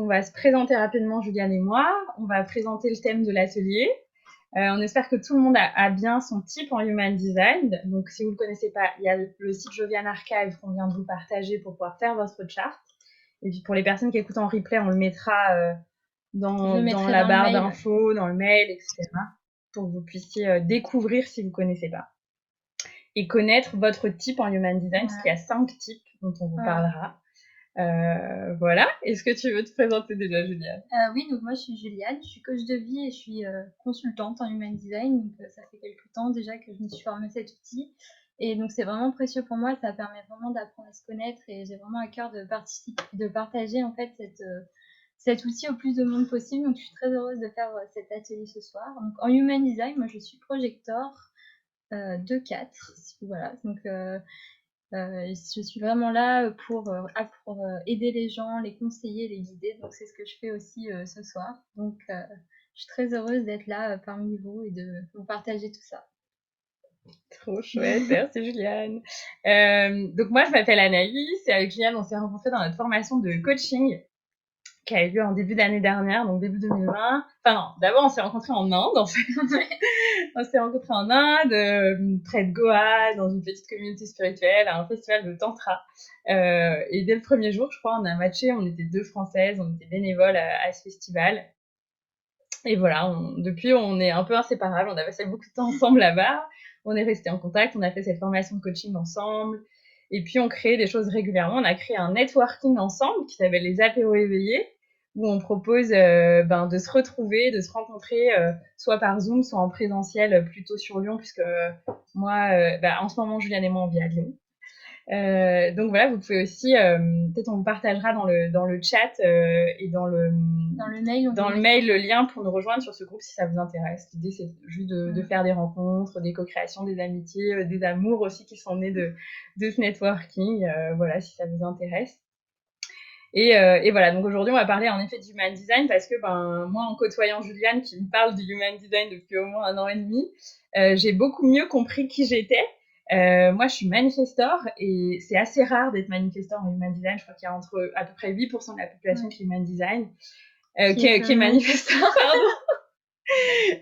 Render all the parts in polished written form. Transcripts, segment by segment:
on va se présenter rapidement, Juliane et moi. On va présenter le thème de l'atelier. On espère que tout le monde a bien son type en Human Design. Donc, si vous ne le connaissez pas, il y a le site Jovian Archive qu'on vient de vous partager pour pouvoir faire votre charte. Et puis, pour les personnes qui écoutent en replay, on le mettra dans la barre d'infos, dans le mail, etc. pour que vous puissiez découvrir si vous ne connaissez pas. Et connaître votre type en Human Design, parce qu'il y a 5 types dont on vous parlera. Voilà. Est-ce que tu veux te présenter déjà, Juliane? Oui, donc moi je suis Juliane, je suis coach de vie et je suis consultante en Human Design. Donc ça fait quelques temps déjà que je me suis formée à cet outil. Et donc c'est vraiment précieux pour moi, ça permet vraiment d'apprendre à se connaître et j'ai vraiment à cœur de participer, de partager en fait cet outil au plus de monde possible. Donc je suis très heureuse de faire cet atelier ce soir. Donc en Human Design, moi je suis projecteur 2-4. Voilà, donc je suis vraiment là pour aider les gens, les conseiller, les guider. Donc c'est ce que je fais aussi ce soir. Donc je suis très heureuse d'être là parmi vous et de vous partager tout ça. Trop chouette, merci Juliane. Donc moi je m'appelle Anaïs et avec Juliane on s'est rencontrés dans notre formation de coaching qui a eu lieu en début d'année dernière, donc début 2020. Enfin non, d'abord on s'est rencontrés en Inde en fait. On s'est rencontrés en Inde, près de Goa, dans une petite communauté spirituelle, à un festival de tantra. Et dès le premier jour, je crois, on a matché, on était 2 Françaises, on était bénévoles à ce festival. Et voilà, depuis on est un peu inséparables, on a passé beaucoup de temps ensemble là-bas, on est restés en contact, on a fait cette formation de coaching ensemble, et puis on crée des choses régulièrement. On a créé un networking ensemble qui s'appelle les apéros éveillés, où on propose de se retrouver, de se rencontrer, soit par Zoom, soit en présentiel, plutôt sur Lyon, puisque moi, en ce moment, Juliane et moi, on vit à Lyon. Donc voilà, vous pouvez aussi, peut-être on vous partagera dans le chat et dans le mail le lien pour nous rejoindre sur ce groupe si ça vous intéresse. L'idée c'est juste de faire des rencontres, des co-créations, des amitiés, des amours aussi qui sont nés de ce networking. Voilà, si ça vous intéresse. Et voilà, donc aujourd'hui on va parler en effet du Human Design parce que moi en côtoyant Juliane qui me parle du Human Design depuis au moins 1 an et demi, j'ai beaucoup mieux compris qui j'étais. Moi je suis manifestor et c'est assez rare d'être manifestor en Human Design. Je crois qu'il y a entre à peu près 8% de la population qui est Human Design, qui est manifestor, pardon.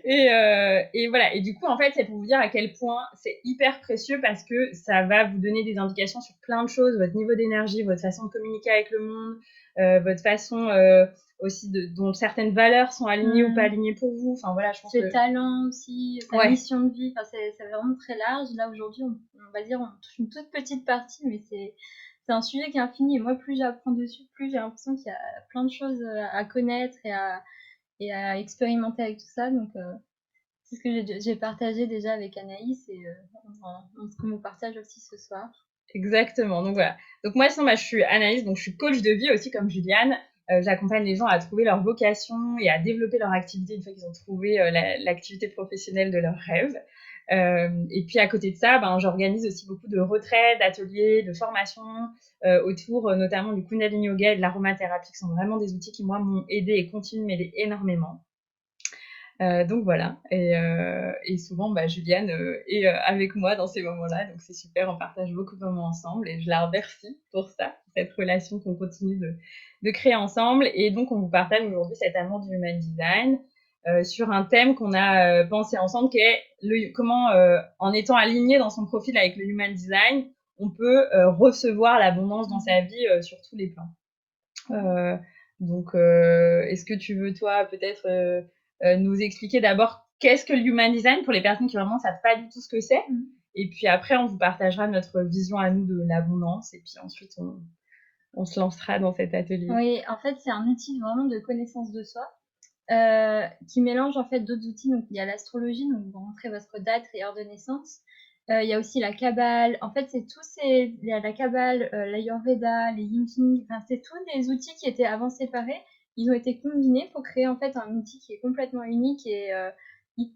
Et voilà, et du coup en fait c'est pour vous dire à quel point c'est hyper précieux parce que ça va vous donner des indications sur plein de choses, votre niveau d'énergie, votre façon de communiquer avec le monde, votre façon aussi dont certaines valeurs sont alignées ou pas alignées pour vous. Enfin voilà, je pense que talent aussi, sa mission de vie, enfin c'est vraiment très large. Là aujourd'hui on va dire on touche une toute petite partie, mais c'est un sujet qui est infini et moi plus j'apprends dessus, plus j'ai l'impression qu'il y a plein de choses à connaître et à expérimenter avec tout ça. Donc c'est ce que j'ai partagé déjà avec Anaïs et ce qu'on nous partage aussi ce soir. Exactement, donc voilà. Donc moi sinon je suis Anaïs, donc je suis coach de vie aussi comme Juliane. J'accompagne les gens à trouver leur vocation et à développer leur activité une fois qu'ils ont trouvé l'activité professionnelle de leur rêve. Et puis à côté de ça, j'organise aussi beaucoup de retraites, d'ateliers, de formations autour notamment du Kundalini Yoga et de l'aromathérapie, qui sont vraiment des outils qui moi m'ont aidé et continuent de m'aider énormément. Donc voilà, et souvent Juliane est avec moi dans ces moments-là, donc c'est super, on partage beaucoup de moments ensemble et je la remercie pour ça, cette relation qu'on continue de créer ensemble. Et donc on vous partage aujourd'hui cet amour du Human Design sur un thème qu'on a pensé ensemble, qui est comment en étant aligné dans son profil avec le Human Design, on peut recevoir l'abondance dans sa vie sur tous les plans. Donc est-ce que tu veux toi peut-être nous expliquer d'abord qu'est-ce que le Human Design pour les personnes qui vraiment savent pas du tout ce que c'est. Et puis après, on vous partagera notre vision à nous de l'abondance. Et puis ensuite, on se lancera dans cet atelier. Oui, en fait, c'est un outil vraiment de connaissance de soi qui mélange en fait d'autres outils. Donc, il y a l'astrologie, donc vous rentrez votre date et heure de naissance. Il y a aussi la Kabbale. En fait, il y a la Kabbale, l'Ayurveda, les Yin-King. Enfin, c'est tous des outils qui étaient avant séparés. Ils ont été combinés pour créer en fait un outil qui est complètement unique et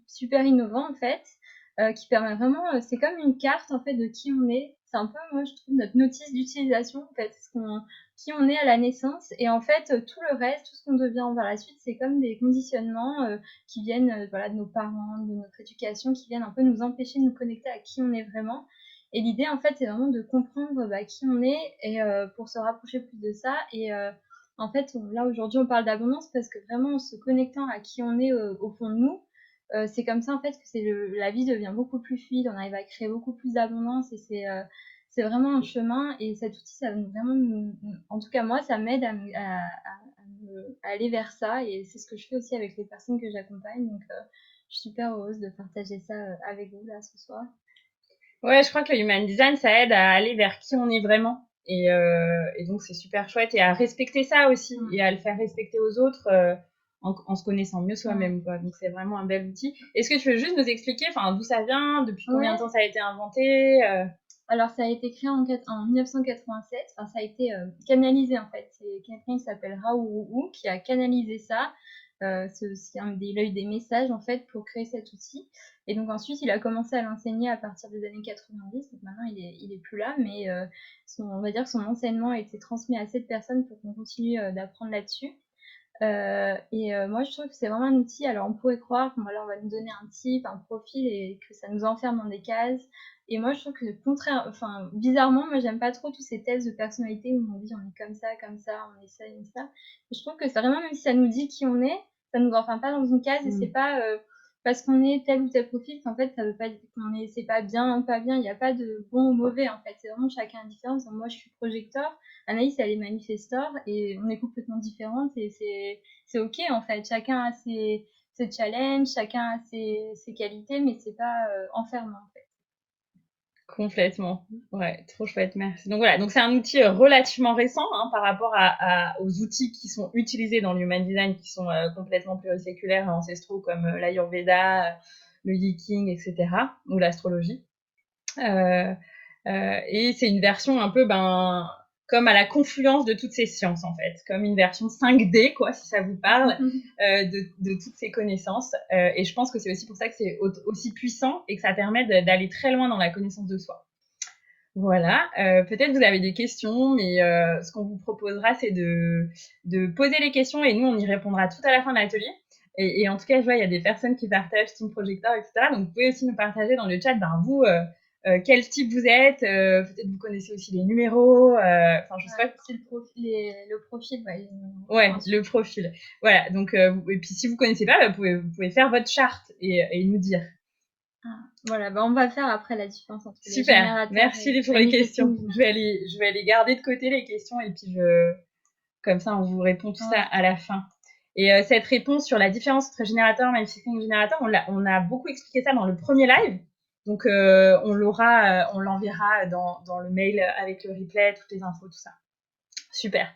super innovant en fait, qui permet vraiment. C'est comme une carte en fait de qui on est. C'est un peu, moi, je trouve, notre notice d'utilisation en fait, qui on est à la naissance. Et en fait, tout le reste, tout ce qu'on devient par la suite, c'est comme des conditionnements qui viennent de nos parents, de notre éducation, qui viennent un peu nous empêcher de nous connecter à qui on est vraiment. Et l'idée, en fait, c'est vraiment de comprendre qui on est et pour se rapprocher plus de ça. Et En fait, là aujourd'hui, on parle d'abondance parce que vraiment, en se connectant à qui on est au fond de nous, c'est comme ça en fait que la vie devient beaucoup plus fluide. On arrive à créer beaucoup plus d'abondance et c'est vraiment un chemin. Et cet outil, ça va vraiment, en tout cas moi, ça m'aide à aller vers ça. Et c'est ce que je fais aussi avec les personnes que j'accompagne. Donc, je suis super heureuse de partager ça avec vous là ce soir. Ouais, je crois que le human design, ça aide à aller vers qui on est vraiment. Et donc, c'est super chouette. Et à respecter ça aussi. Et à le faire respecter aux autres en se connaissant mieux soi-même, quoi. Donc, c'est vraiment un bel outil. Est-ce que tu veux juste nous expliquer d'où ça vient, depuis combien de temps ça a été inventé Alors, ça a été créé en 1987. Enfin, ça a été canalisé, en fait. C'est quelqu'un qui s'appelle Raoult qui a canalisé ça. Il a eu des messages, en fait, pour créer cet outil. Et donc, ensuite, il a commencé à l'enseigner à partir des années 90. Donc, maintenant, il est plus là. Mais on va dire que son enseignement a été transmis à cette personne pour qu'on continue d'apprendre là-dessus. Moi, je trouve que c'est vraiment un outil. Alors, on pourrait croire qu'on on va nous donner un type, un profil et que ça nous enferme dans des cases. Et moi, je trouve que le contraire, enfin, bizarrement, moi, j'aime pas trop tous ces tests de personnalité où on dit on est comme ça, on est ça, on est ça. Et je trouve que c'est vraiment, même si ça nous dit qui on est, ça nous enferme pas dans une case et c'est pas parce qu'on est tel ou tel profil qu'en fait, ça veut pas dire c'est pas bien ou pas bien. Il n'y a pas de bon ou mauvais, en fait. C'est vraiment chacun différent. Moi, je suis projecteur. Anaïs, elle est manifestor et on est complètement différentes et c'est ok en fait. Chacun a ses challenges, chacun a ses qualités, mais c'est pas enfermant en fait. Complètement. Ouais, trop chouette, merci. Donc voilà, donc c'est un outil relativement récent par rapport aux outils qui sont utilisés dans l'human design, qui sont complètement pluriséculaires et ancestraux comme l'Ayurveda, le Yiking, etc., ou l'astrologie. Et c'est une version un peu comme à la confluence de toutes ces sciences en fait, comme une version 5D quoi, si ça vous parle, de toutes ces connaissances. Et je pense que c'est aussi pour ça que c'est aussi puissant et que ça permet d'aller très loin dans la connaissance de soi. Voilà, peut-être vous avez des questions, mais ce qu'on vous proposera, c'est de poser les questions et nous, on y répondra tout à la fin de l'atelier. Et en tout cas, je vois, il y a des personnes qui partagent Team Projector, etc. Donc, vous pouvez aussi nous partager dans le chat, vous, quel type vous êtes, peut-être vous connaissez aussi les numéros, je sais pas. C'est le profil, ouais, le profil. Voilà, donc, et puis si vous connaissez pas, vous pouvez faire votre charte et nous dire. Voilà, on va faire après la différence entre les Super, générateurs. merci pour les questions. Je vais les garder de côté les questions et puis comme ça on vous répond tout ça à la fin. Et cette réponse sur la différence entre générateur, manifesting générateur, on a beaucoup expliqué ça dans le premier live. Donc on l'enverra dans le mail avec le replay, toutes les infos, tout ça. Super.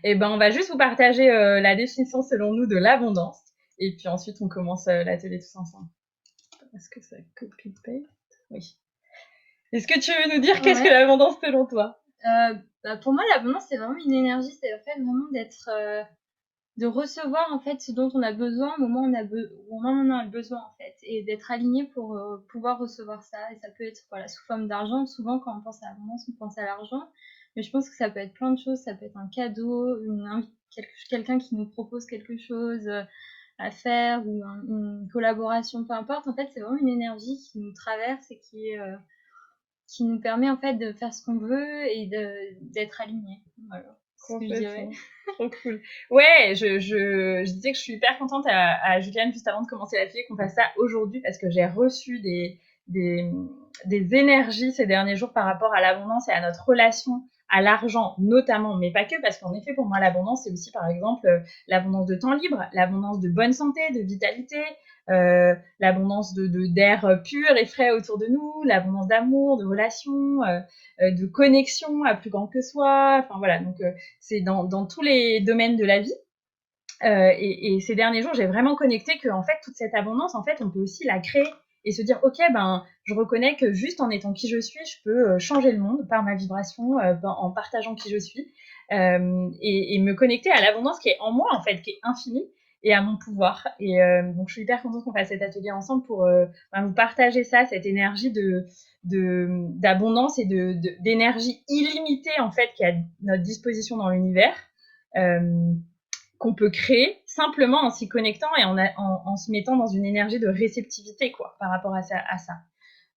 Et on va juste vous partager la définition selon nous de l'abondance. Et puis ensuite on commence l'atelier tous ensemble. Est-ce que ça copie-paste? Oui. Est-ce que tu veux nous dire qu'est-ce que l'abondance selon toi? Pour moi, l'abondance, c'est vraiment une énergie. C'est le fait vraiment de recevoir en fait ce dont on a besoin au moment où on en a besoin en fait, et d'être aligné pour pouvoir recevoir ça. Et ça peut être sous forme d'argent. Souvent, quand on pense à l'abondance, on pense à l'argent. Mais je pense que ça peut être plein de choses. Ça peut être un cadeau, quelqu'un qui nous propose quelque chose à faire ou une collaboration, peu importe. En fait, c'est vraiment une énergie qui nous traverse et qui nous permet en fait de faire ce qu'on veut et d'être aligné. Voilà. Complètement. Trop cool. Ouais, je disais que je suis hyper contente à Juliane juste avant de commencer l'atelier qu'on fasse ça aujourd'hui parce que j'ai reçu des énergies ces derniers jours par rapport à l'abondance et à notre relation à l'argent notamment, mais pas que, parce qu'en effet, pour moi, l'abondance, c'est aussi, par exemple, l'abondance de temps libre, l'abondance de bonne santé, de vitalité, l'abondance d'air pur et frais autour de nous, l'abondance d'amour, de relations, de connexion à plus grand que soi. Enfin voilà, donc c'est dans tous les domaines de la vie. Et ces derniers jours, j'ai vraiment connecté que en fait toute cette abondance, en fait, on peut aussi la créer et se dire ok, je reconnais que juste en étant qui je suis, je peux changer le monde par ma vibration, en partageant qui je suis, et me connecter à l'abondance qui est en moi en fait, qui est infinie, et à mon pouvoir. Et donc je suis hyper contente qu'on fasse cet atelier ensemble pour vous partager ça, cette énergie d'abondance et d'énergie illimitée en fait qui est à notre disposition dans l'univers. Qu'on peut créer simplement en s'y connectant et en se mettant dans une énergie de réceptivité quoi, par rapport à ça.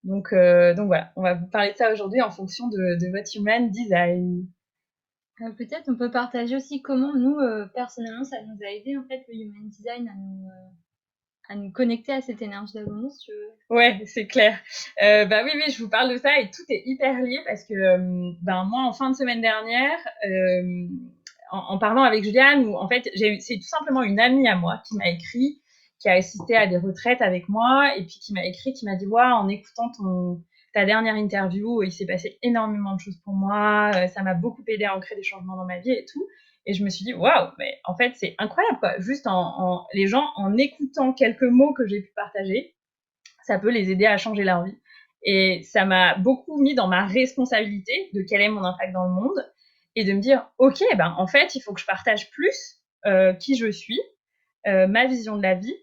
Donc voilà, on va vous parler de ça aujourd'hui en fonction de votre human design. Peut-être on peut partager aussi comment nous, personnellement, ça nous a aidé en fait le human design à nous connecter à cette énergie d'abondance, tu veux. Ouais, c'est clair. Bah oui, oui, je vous parle de ça et tout est hyper lié parce que ben moi en fin de semaine dernière, en parlant avec Juliane, où en fait c'est tout simplement une amie à moi qui m'a écrit, qui a assisté à des retraites avec moi et puis qui m'a écrit, qui m'a dit ouais, en écoutant ta dernière interview, il s'est passé énormément de choses pour moi, ça m'a beaucoup aidé à ancrer des changements dans ma vie et tout. Et je me suis dit, waouh, mais en fait, c'est incroyable, quoi. Juste les gens, en écoutant quelques mots que j'ai pu partager, ça peut les aider à changer leur vie. Et ça m'a beaucoup mis dans ma responsabilité de quel est mon impact dans le monde et de me dire, ok, ben en fait, il faut que je partage plus qui je suis, ma vision de la vie,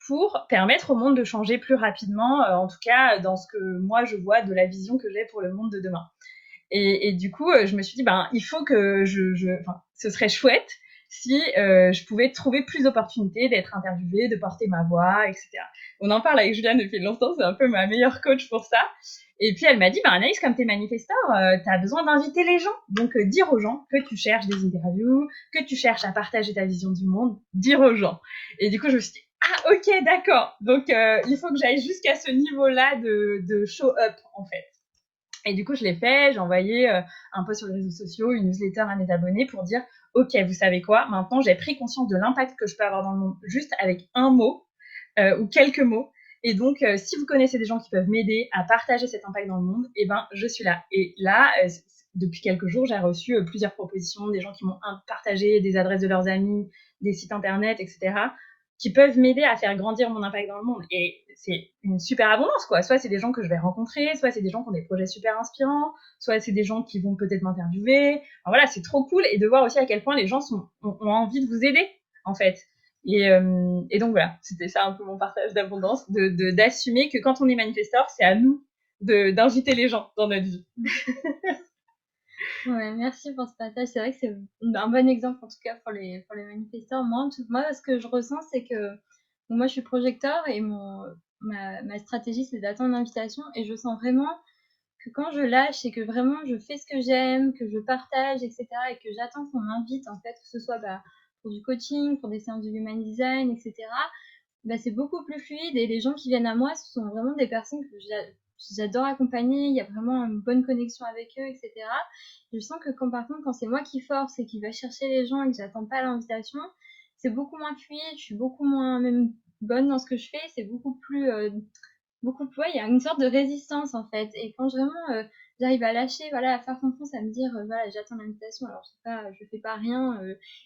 pour permettre au monde de changer plus rapidement, en tout cas dans ce que moi je vois de la vision que j'ai pour le monde de demain. Et du coup, je me suis dit, ben, il faut que enfin, ce serait chouette si je pouvais trouver plus d'opportunités d'être interviewée, de porter ma voix, etc. On en parle avec Juliane depuis longtemps, c'est un peu ma meilleure coach pour ça. Et puis elle m'a dit, ben Anaïs, comme t'es manifesteur, t'as besoin d'inviter les gens. Donc dire aux gens que tu cherches des interviews, que tu cherches à partager ta vision du monde, dire aux gens. Et du coup, je me suis dit, ah ok, d'accord. Donc il faut que j'aille jusqu'à ce niveau-là de show up, en fait. Et du coup, je l'ai fait, j'ai envoyé un post sur les réseaux sociaux, une newsletter à mes abonnés pour dire, ok, vous savez quoi, maintenant j'ai pris conscience de l'impact que je peux avoir dans le monde juste avec un mot ou quelques mots. Et donc, si vous connaissez des gens qui peuvent m'aider à partager cet impact dans le monde, eh ben, je suis là. Et là, depuis quelques jours, j'ai reçu plusieurs propositions, des gens qui m'ont partagé des adresses de leurs amis, des sites internet, etc., qui peuvent m'aider à faire grandir mon impact dans le monde. Et c'est une super abondance, quoi. Soit c'est des gens que je vais rencontrer, soit c'est des gens qui ont des projets super inspirants, soit c'est des gens qui vont peut-être m'interviewer. Enfin, voilà, c'est trop cool. Et de voir aussi à quel point les gens ont envie de vous aider, en fait. Et donc voilà, c'était ça un peu mon partage d'abondance, d'assumer que quand on est manifesteur, c'est à nous d'inviter les gens dans notre vie. Ouais, merci pour ce partage. C'est vrai que c'est un bon exemple, en tout cas, pour les manifestants. Moi, ce que je ressens, c'est que moi, je suis projecteur et ma stratégie, c'est d'attendre l'invitation. Et je sens vraiment que quand je lâche et que vraiment je fais ce que j'aime, que je partage, etc., et que j'attends qu'on m'invite, en fait, que ce soit pour du coaching, pour des séances de human design, etc., c'est beaucoup plus fluide et les gens qui viennent à moi, ce sont vraiment des personnes que j'adore accompagner, il y a vraiment une bonne connexion avec eux, etc. Je sens que par contre, quand c'est moi qui force et qui va chercher les gens et que j'attends pas l'invitation, c'est beaucoup moins fluide, je suis beaucoup moins même bonne dans ce que je fais, c'est beaucoup plus ouais, il y a une sorte de résistance en fait. Et quand vraiment j'arrive à lâcher, voilà, à faire confiance, à me dire, voilà, j'attends l'invitation. Alors je fais pas rien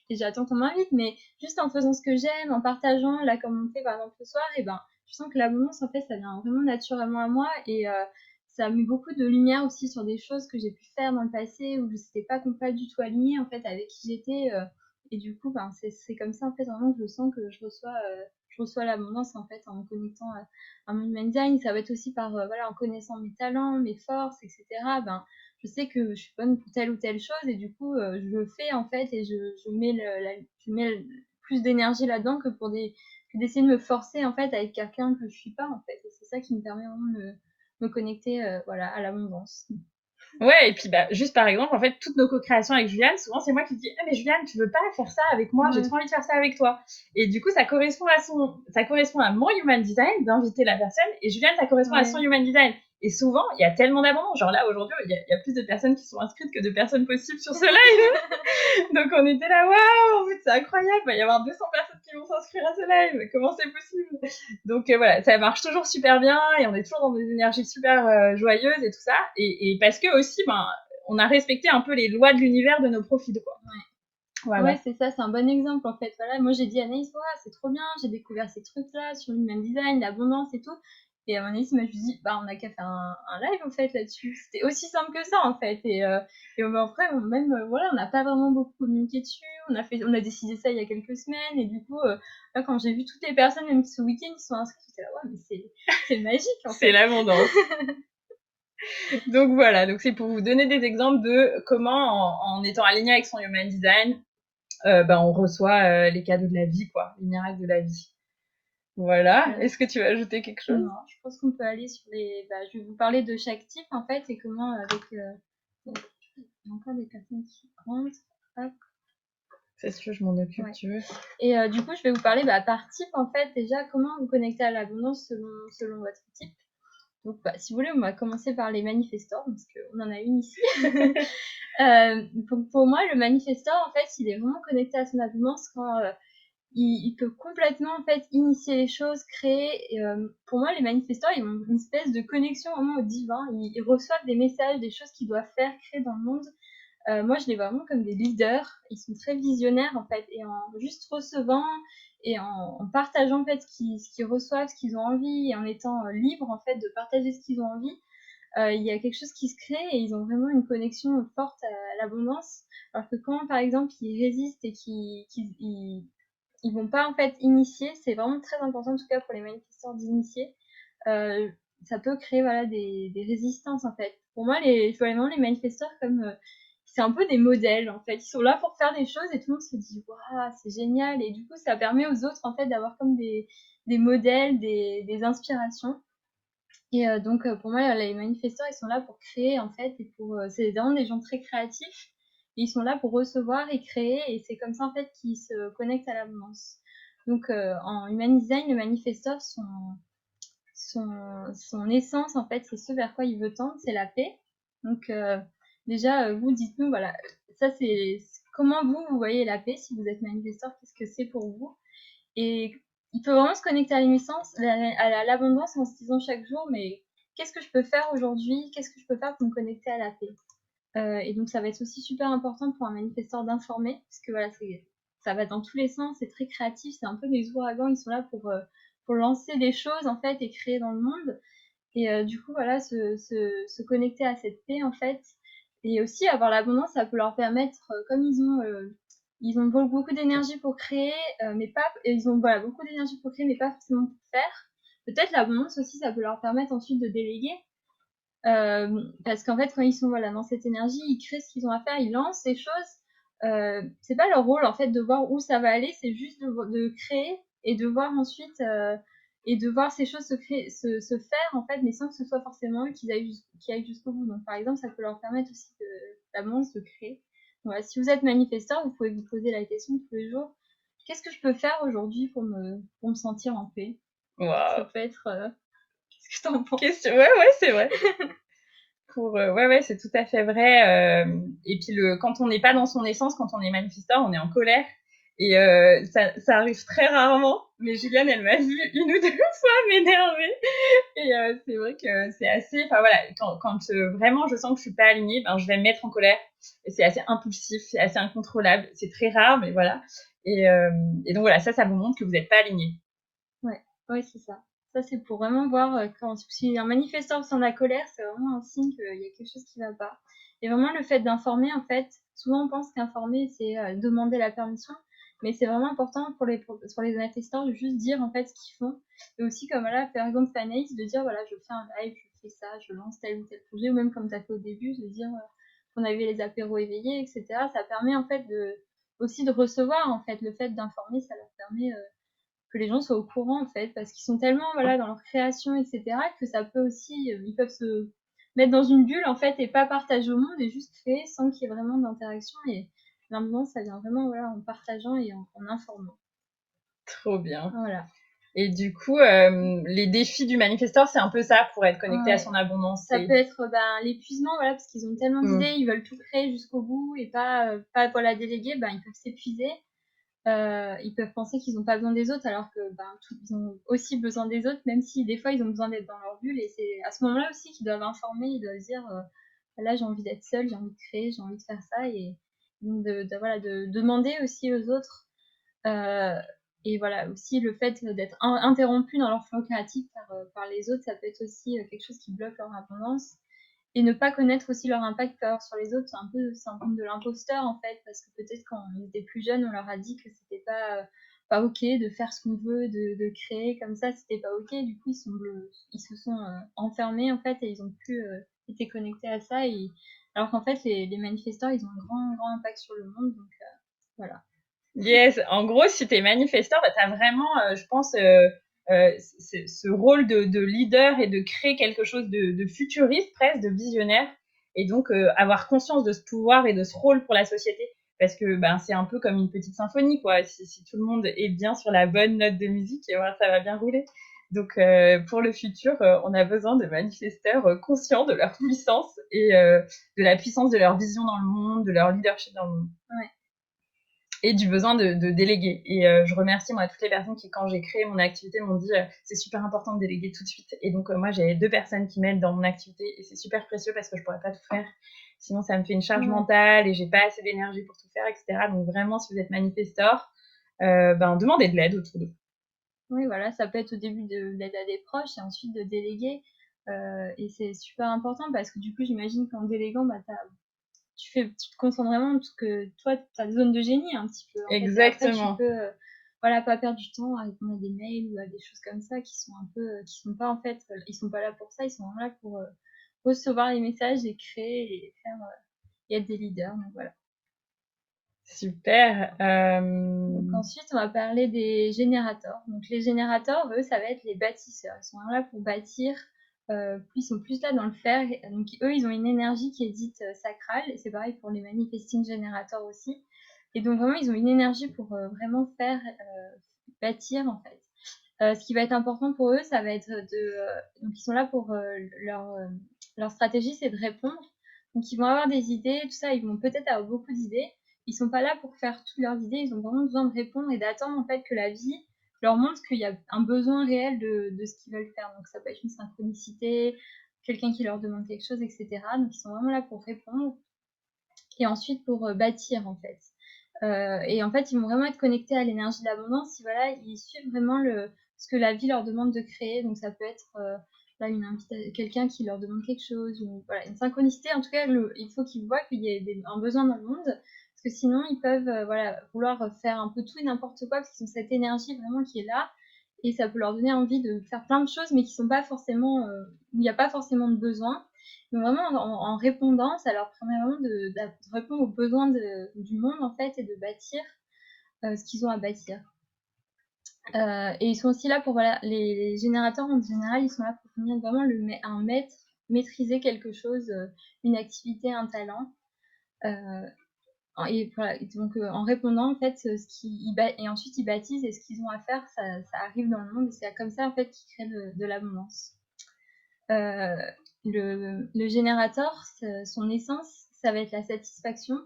et j'attends qu'on m'invite, mais juste en faisant ce que j'aime, en partageant, là comme on fait par exemple ce soir, et ben, je sens que l'abondance en fait, ça vient vraiment naturellement à moi et ça a mis beaucoup de lumière aussi sur des choses que j'ai pu faire dans le passé où je n'étais pas du tout alignée en fait avec qui j'étais. Et du coup, c'est comme ça en fait vraiment que je sens que je reçois l'abondance en fait en me connectant à mon human design. Ça va être aussi par voilà en connaissant mes talents, mes forces, etc. Je sais que je suis bonne pour telle ou telle chose et du coup je le fais en fait et je mets plus d'énergie là-dedans que d'essayer de me forcer en fait à être quelqu'un que je suis pas en fait. Et c'est ça qui me permet vraiment de me connecter voilà à l'abondance. Ouais, et puis bah, juste par exemple, en fait, toutes nos co-créations avec Juliane, souvent c'est moi qui dis, ah mais Juliane, tu veux pas faire ça avec moi, j'ai trop envie de faire ça avec toi. Et du coup, ça correspond à mon human design d'inviter la personne, et Juliane, ça correspond à son human design. Et souvent, il y a tellement d'abondance. Genre là, aujourd'hui, il y a plus de personnes qui sont inscrites que de personnes possibles sur ce live. Donc on était là, waouh, en fait, c'est incroyable, il va y avoir 200 personnes qui vont s'inscrire à ce live. Comment c'est possible? Donc voilà, ça marche toujours super bien et on est toujours dans des énergies super joyeuses et tout ça. Et parce que aussi, on a respecté un peu les lois de l'univers de nos profils, quoi. Ouais. Voilà. Ouais, c'est ça, c'est un bon exemple en fait. Voilà, moi j'ai dit à Anaïs, c'est trop bien, j'ai découvert ces trucs-là sur l'human design, l'abondance et tout. Et Anaïs m'a juste dit, on a qu'à faire un live en fait là-dessus. C'était aussi simple que ça en fait. Et après, voilà, on n'a pas vraiment beaucoup communiqué dessus. On a décidé ça il y a quelques semaines. Et du coup, là, quand j'ai vu toutes les personnes, même ce week-end, ils sont inscrits, j'étais là, ouais, mais c'est magique en fait. C'est l'abondance. Donc voilà, donc c'est pour vous donner des exemples de comment, en étant aligné avec son human design, on reçoit les cadeaux de la vie, quoi, les miracles de la vie. Voilà. Est-ce que tu veux ajouter quelque chose? Non, je pense qu'on peut aller sur je vais vous parler de chaque type en fait et comment avec encore des personnes qui rentrent. Hop. C'est sûr, je m'en occupe, Ouais. tu veux. Et du coup, je vais vous parler par type, en fait, déjà, comment vous connecter à l'abondance selon votre type. Donc, si vous voulez, on va commencer par les manifestors, parce qu'on en a une ici. Pour moi, le manifestor, en fait, il est vraiment connecté à son abondance quand il peut complètement, en fait, initier les choses, créer. Et, pour moi, les manifestors, ils ont une espèce de connexion vraiment au divin. Ils reçoivent des messages, des choses qu'ils doivent faire, créer dans le monde. Moi, je les vois vraiment comme des leaders. Ils sont très visionnaires, en fait, et en juste recevant et en partageant, en fait, ce qu'ils reçoivent, ce qu'ils ont envie, et en étant libres, en fait, de partager ce qu'ils ont envie, il y a quelque chose qui se crée et ils ont vraiment une connexion forte à l'abondance. Alors que quand, par exemple, ils résistent et ils vont pas, en fait, initier, c'est vraiment très important, en tout cas pour les manifestants, d'initier. Ça peut créer, voilà, des résistances, en fait. Pour moi, je vois vraiment les manifesteurs comme c'est un peu des modèles, en fait. Ils sont là pour faire des choses et tout le monde se dit waouh, c'est génial. Et du coup, ça permet aux autres, en fait, d'avoir comme des modèles, des inspirations. Et donc, pour moi, les manifestants, ils sont là pour créer, en fait, et c'est vraiment des gens très créatifs. Et ils sont là pour recevoir et créer, et c'est comme ça, en fait, qu'ils se connectent à l'abondance. Donc, en human design, le manifesteur, son essence, en fait, c'est ce vers quoi il veut tendre, c'est la paix. Donc, déjà, vous, dites-nous, voilà, ça, c'est comment vous voyez la paix, si vous êtes manifesteur, qu'est-ce que c'est pour vous? Et il peut vraiment se connecter à l'abondance en se disant chaque jour, mais qu'est-ce que je peux faire aujourd'hui? Qu'est-ce que je peux faire pour me connecter à la paix? Et donc, ça va être aussi super important pour un manifesteur d'informer, parce que voilà, ça va dans tous les sens, c'est très créatif, c'est un peu des ouragans, ils sont là pour lancer des choses, en fait, et créer dans le monde. Et du coup, voilà, se connecter à cette paix, en fait. Et aussi, avoir l'abondance, ça peut leur permettre, comme ils ont beaucoup d'énergie pour créer, mais pas, et ils ont voilà, beaucoup d'énergie pour créer, mais pas forcément pour faire. Peut-être l'abondance aussi, ça peut leur permettre ensuite de déléguer. Parce qu'en fait, quand ils sont voilà, dans cette énergie, ils créent ce qu'ils ont à faire, ils lancent ces choses. C'est pas leur rôle en fait de voir où ça va aller, c'est juste de créer et de voir ensuite et de voir ces choses se faire en fait, mais sans que ce soit forcément eux qui aillent jusqu'au bout. Donc par exemple, ça peut leur permettre aussi d'abondance de créer. Voilà, si vous êtes manifesteur, vous pouvez vous poser la question tous les jours, qu'est-ce que je peux faire aujourd'hui pour me sentir en paix? Wow. Ça peut être qu'est-ce que t'en penses? Ouais, c'est vrai. Ouais, c'est tout à fait vrai. Et puis quand on n'est pas dans son essence, quand on est manifesteur, on est en colère. Et ça arrive très rarement. Mais Juliane, elle m'a vu une ou deux fois m'énerver. Et c'est vrai que c'est assez. Enfin voilà, quand vraiment je sens que je suis pas alignée, ben je vais me mettre en colère. Et c'est assez impulsif, c'est assez incontrôlable. C'est très rare, mais voilà. Et donc voilà, ça vous montre que vous n'êtes pas aligné. Ouais, c'est ça. Ça, c'est pour vraiment voir si un manifestant sent la colère, c'est vraiment un signe qu'il y a quelque chose qui va pas. Et vraiment, le fait d'informer, en fait, souvent on pense qu'informer, c'est demander la permission, mais c'est vraiment important pour les manifestants de juste dire, en fait, ce qu'ils font. Et aussi, comme là, par exemple, Fanaïs, de dire, voilà, je fais un live, je fais ça, je lance tel ou tel projet, ou même comme tu as fait au début, de dire qu'on avait les apéros éveillés, etc. Ça permet, en fait, aussi de recevoir, en fait, le fait d'informer, ça leur permet que les gens soient au courant, en fait, parce qu'ils sont tellement voilà, dans leur création, etc., que ça peut aussi, ils peuvent se mettre dans une bulle, en fait, et pas partager au monde, et juste créer sans qu'il y ait vraiment d'interaction. Et l'abondance, ça vient vraiment voilà, en partageant et en informant. Trop bien. Voilà. Et du coup, les défis du manifesteur, c'est un peu ça pour être connecté à son abondance. Ça peut être l'épuisement, voilà, parce qu'ils ont tellement d'idées, ils veulent tout créer jusqu'au bout et pas pour la déléguer, ils peuvent s'épuiser. Ils peuvent penser qu'ils n'ont pas besoin des autres, alors que ils ont aussi besoin des autres, même si des fois ils ont besoin d'être dans leur bulle. Et c'est à ce moment-là aussi qu'ils doivent informer, ils doivent dire là j'ai envie d'être seul, j'ai envie de créer, j'ai envie de faire ça, et donc de demander aussi aux autres. Et voilà, aussi le fait d'être interrompu dans leur flow créatif par les autres, ça peut être aussi quelque chose qui bloque leur abondance. Et ne pas connaître aussi leur impact qu'ils peuvent avoir sur les autres, c'est un peu le syndrome de l'imposteur en fait, parce que peut-être quand ils étaient plus jeunes, on leur a dit que c'était pas ok de faire ce qu'on veut, de créer comme ça, c'était pas ok. Du coup, ils se sont enfermés en fait et ils ont plus été connectés à ça. Alors qu'en fait, les manifestants, ils ont un grand impact sur le monde, donc voilà. Yes, en gros, si t'es manifesteur, t'as vraiment, je pense, ce rôle de leader et de créer quelque chose de futuriste presque, de visionnaire, et donc avoir conscience de ce pouvoir et de ce rôle pour la société. parce que ben, c'est un peu comme une petite symphonie, quoi. Si tout le monde est bien sur la bonne note de musique, voilà, ça va bien rouler. Donc, pour le futur, on a besoin de manifesteurs conscients de leur puissance et de la puissance de leur vision dans le monde, de leur leadership dans le monde. Ouais. Et du besoin de déléguer. Et je remercie moi toutes les personnes qui, quand j'ai créé mon activité, m'ont dit c'est super important de déléguer tout de suite. Et donc moi j'ai 2 personnes qui m'aident dans mon activité et c'est super précieux parce que je pourrais pas tout faire. Sinon ça me fait une charge mentale et j'ai pas assez d'énergie pour tout faire, etc. Donc vraiment si vous êtes manifesteur, demandez de l'aide autour de vous. Oui, voilà, ça peut être au début d'aide à des proches et ensuite de déléguer. Et c'est super important parce que du coup, j'imagine qu'en déléguant, tu te concentres vraiment parce que toi, tu as zone de génie un petit peu. En Exactement. Fait, et après, tu peux voilà, pas perdre du temps à répondre à des mails ou à des choses comme ça qui sont un peu, qui sont pas en fait, ils sont pas là pour ça, ils sont vraiment là pour recevoir les messages et créer et faire et être des leaders. Donc voilà. Super. Donc ensuite, on va parler des générateurs. Donc les générateurs, eux, ça va être les bâtisseurs. Ils sont là pour bâtir. Ils sont plus là dans le faire. Donc eux, ils ont une énergie qui est dite sacrale. Et c'est pareil pour les manifesting générateurs aussi. Et donc vraiment, ils ont une énergie pour vraiment faire bâtir en fait. Ce qui va être important pour eux, ça va être donc ils sont là pour leur stratégie, c'est de répondre. Donc ils vont avoir des idées, tout ça. Ils vont peut-être avoir beaucoup d'idées. Ils sont pas là pour faire toutes leurs idées. Ils ont vraiment besoin de répondre et d'attendre en fait que la vie leur montre qu'il y a un besoin réel de ce qu'ils veulent faire. Donc ça peut être une synchronicité, quelqu'un qui leur demande quelque chose, etc. Donc ils sont vraiment là pour répondre et ensuite pour bâtir en fait. Et en fait, ils vont vraiment être connectés à l'énergie de l'abondance. Voilà, ils suivent vraiment ce que la vie leur demande de créer. Donc ça peut être là quelqu'un qui leur demande quelque chose, ou voilà, une synchronicité. En tout cas, il faut qu'ils voient qu'il y a un besoin dans le monde, parce que sinon ils peuvent voilà, vouloir faire un peu tout et n'importe quoi, parce qu'ils ont cette énergie vraiment qui est là, et ça peut leur donner envie de faire plein de choses, mais qui sont pas forcément où il n'y a pas forcément de besoin. Donc vraiment, en répondant, ça leur permet vraiment de répondre aux besoins du monde, en fait, et de bâtir ce qu'ils ont à bâtir. Et ils sont aussi là pour, voilà, les générateurs, en général, ils sont là pour venir vraiment un maître, maîtriser quelque chose, une activité, un talent. Et voilà, donc en répondant, en fait, et ensuite ils bâtissent, et ce qu'ils ont à faire, ça arrive dans le monde, et c'est comme ça, en fait, qu'ils créent de l'abondance. Le générateur, son essence, ça va être la satisfaction.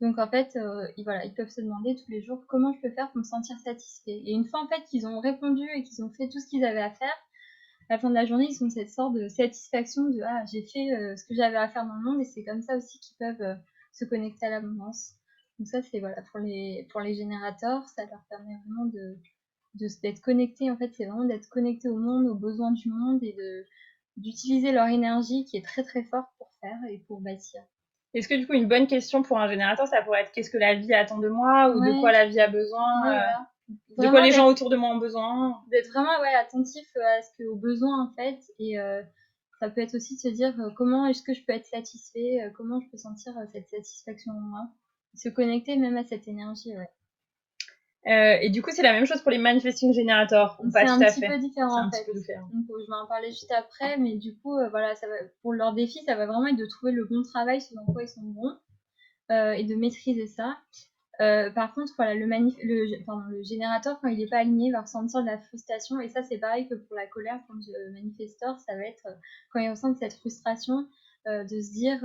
Donc en fait, ils peuvent se demander tous les jours comment je peux faire pour me sentir satisfait. Et une fois en fait qu'ils ont répondu et qu'ils ont fait tout ce qu'ils avaient à faire, à la fin de la journée, ils ont cette sorte de satisfaction de j'ai fait ce que j'avais à faire dans le monde, et c'est comme ça aussi qu'ils peuvent se connecter à l'abondance. Donc ça, c'est voilà, pour les générateurs, ça leur permet vraiment d'être connectés. En fait, c'est vraiment d'être connectés au monde, aux besoins du monde, et d'utiliser leur énergie qui est très très forte pour faire et pour bâtir. Est-ce que du coup, une bonne question pour un générateur, ça pourrait être qu'est-ce que la vie attend de moi, ou de quoi la vie a besoin, voilà. de quoi les gens autour de moi ont besoin. D'être vraiment attentif aux besoins en fait, et ça peut être aussi de se dire comment est-ce que je peux être satisfait, comment je peux sentir cette satisfaction en moi, se connecter même à cette énergie. Et du coup, c'est la même chose pour les manifesting generators, ou pas tout à fait? C'est un petit peu différent en fait. Peu différent. Donc je vais en parler juste après, mais du coup, voilà, pour leur défi, ça va vraiment être de trouver le bon travail, ce dans quoi ils sont bons, et de maîtriser ça. Par contre, voilà, le générateur, quand il n'est pas aligné, va ressentir de la frustration. Et ça, c'est pareil que pour la colère, quand le manifesteur, ça va être quand il ressent cette frustration, de se dire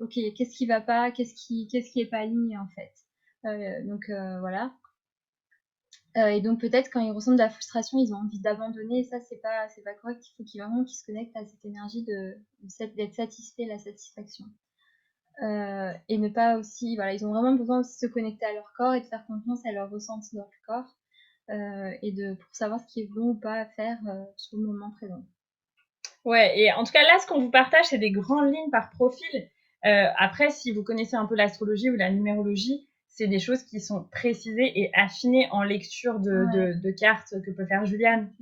ok, qu'est-ce qui va pas, qu'est-ce qui est pas aligné en fait. Voilà. Et donc peut-être quand ils ressentent de la frustration, ils ont envie d'abandonner. Et ça, c'est pas correct. Il faut qu'ils se connectent à cette énergie d'être satisfait, la satisfaction. Et ne pas aussi, voilà, ils ont vraiment besoin aussi de se connecter à leur corps et de faire confiance à leur ressenti dans leur corps, pour savoir ce qui est bon ou pas à faire sur le moment présent. Ouais, et en tout cas là, ce qu'on vous partage, c'est des grandes lignes par profil. Après, si vous connaissez un peu l'astrologie ou la numérologie, c'est des choses qui sont précisées et affinées en lecture de cartes que peut faire Juliane.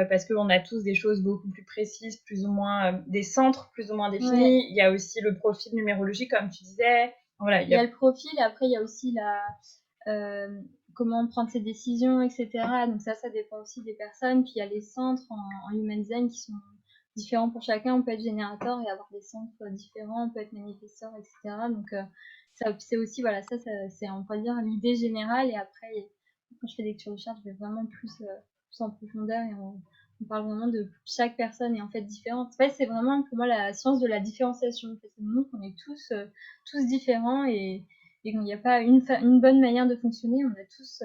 Parce qu'on a tous des choses beaucoup plus précises, plus ou moins, des centres plus ou moins définis. Ouais. Il y a aussi le profil numérologique, comme tu disais. Voilà, il y a le profil, et après il y a aussi comment prendre ses décisions, etc. Donc ça dépend aussi des personnes. Puis il y a les centres en Human Design qui sont différents pour chacun. On peut être générateur et avoir des centres différents, on peut être manifesteur, etc. Donc c'est aussi, voilà, c'est, on peut dire, l'idée générale. Et après, quand je fais des lectures de chartes, je vais vraiment plus en profondeur et on parle vraiment de chaque personne est en fait différente. En fait, c'est vraiment pour moi la science de la différenciation. En fait, ça nous montre qu'on est tous différents et qu'il n'y a pas une bonne manière de fonctionner. On a tous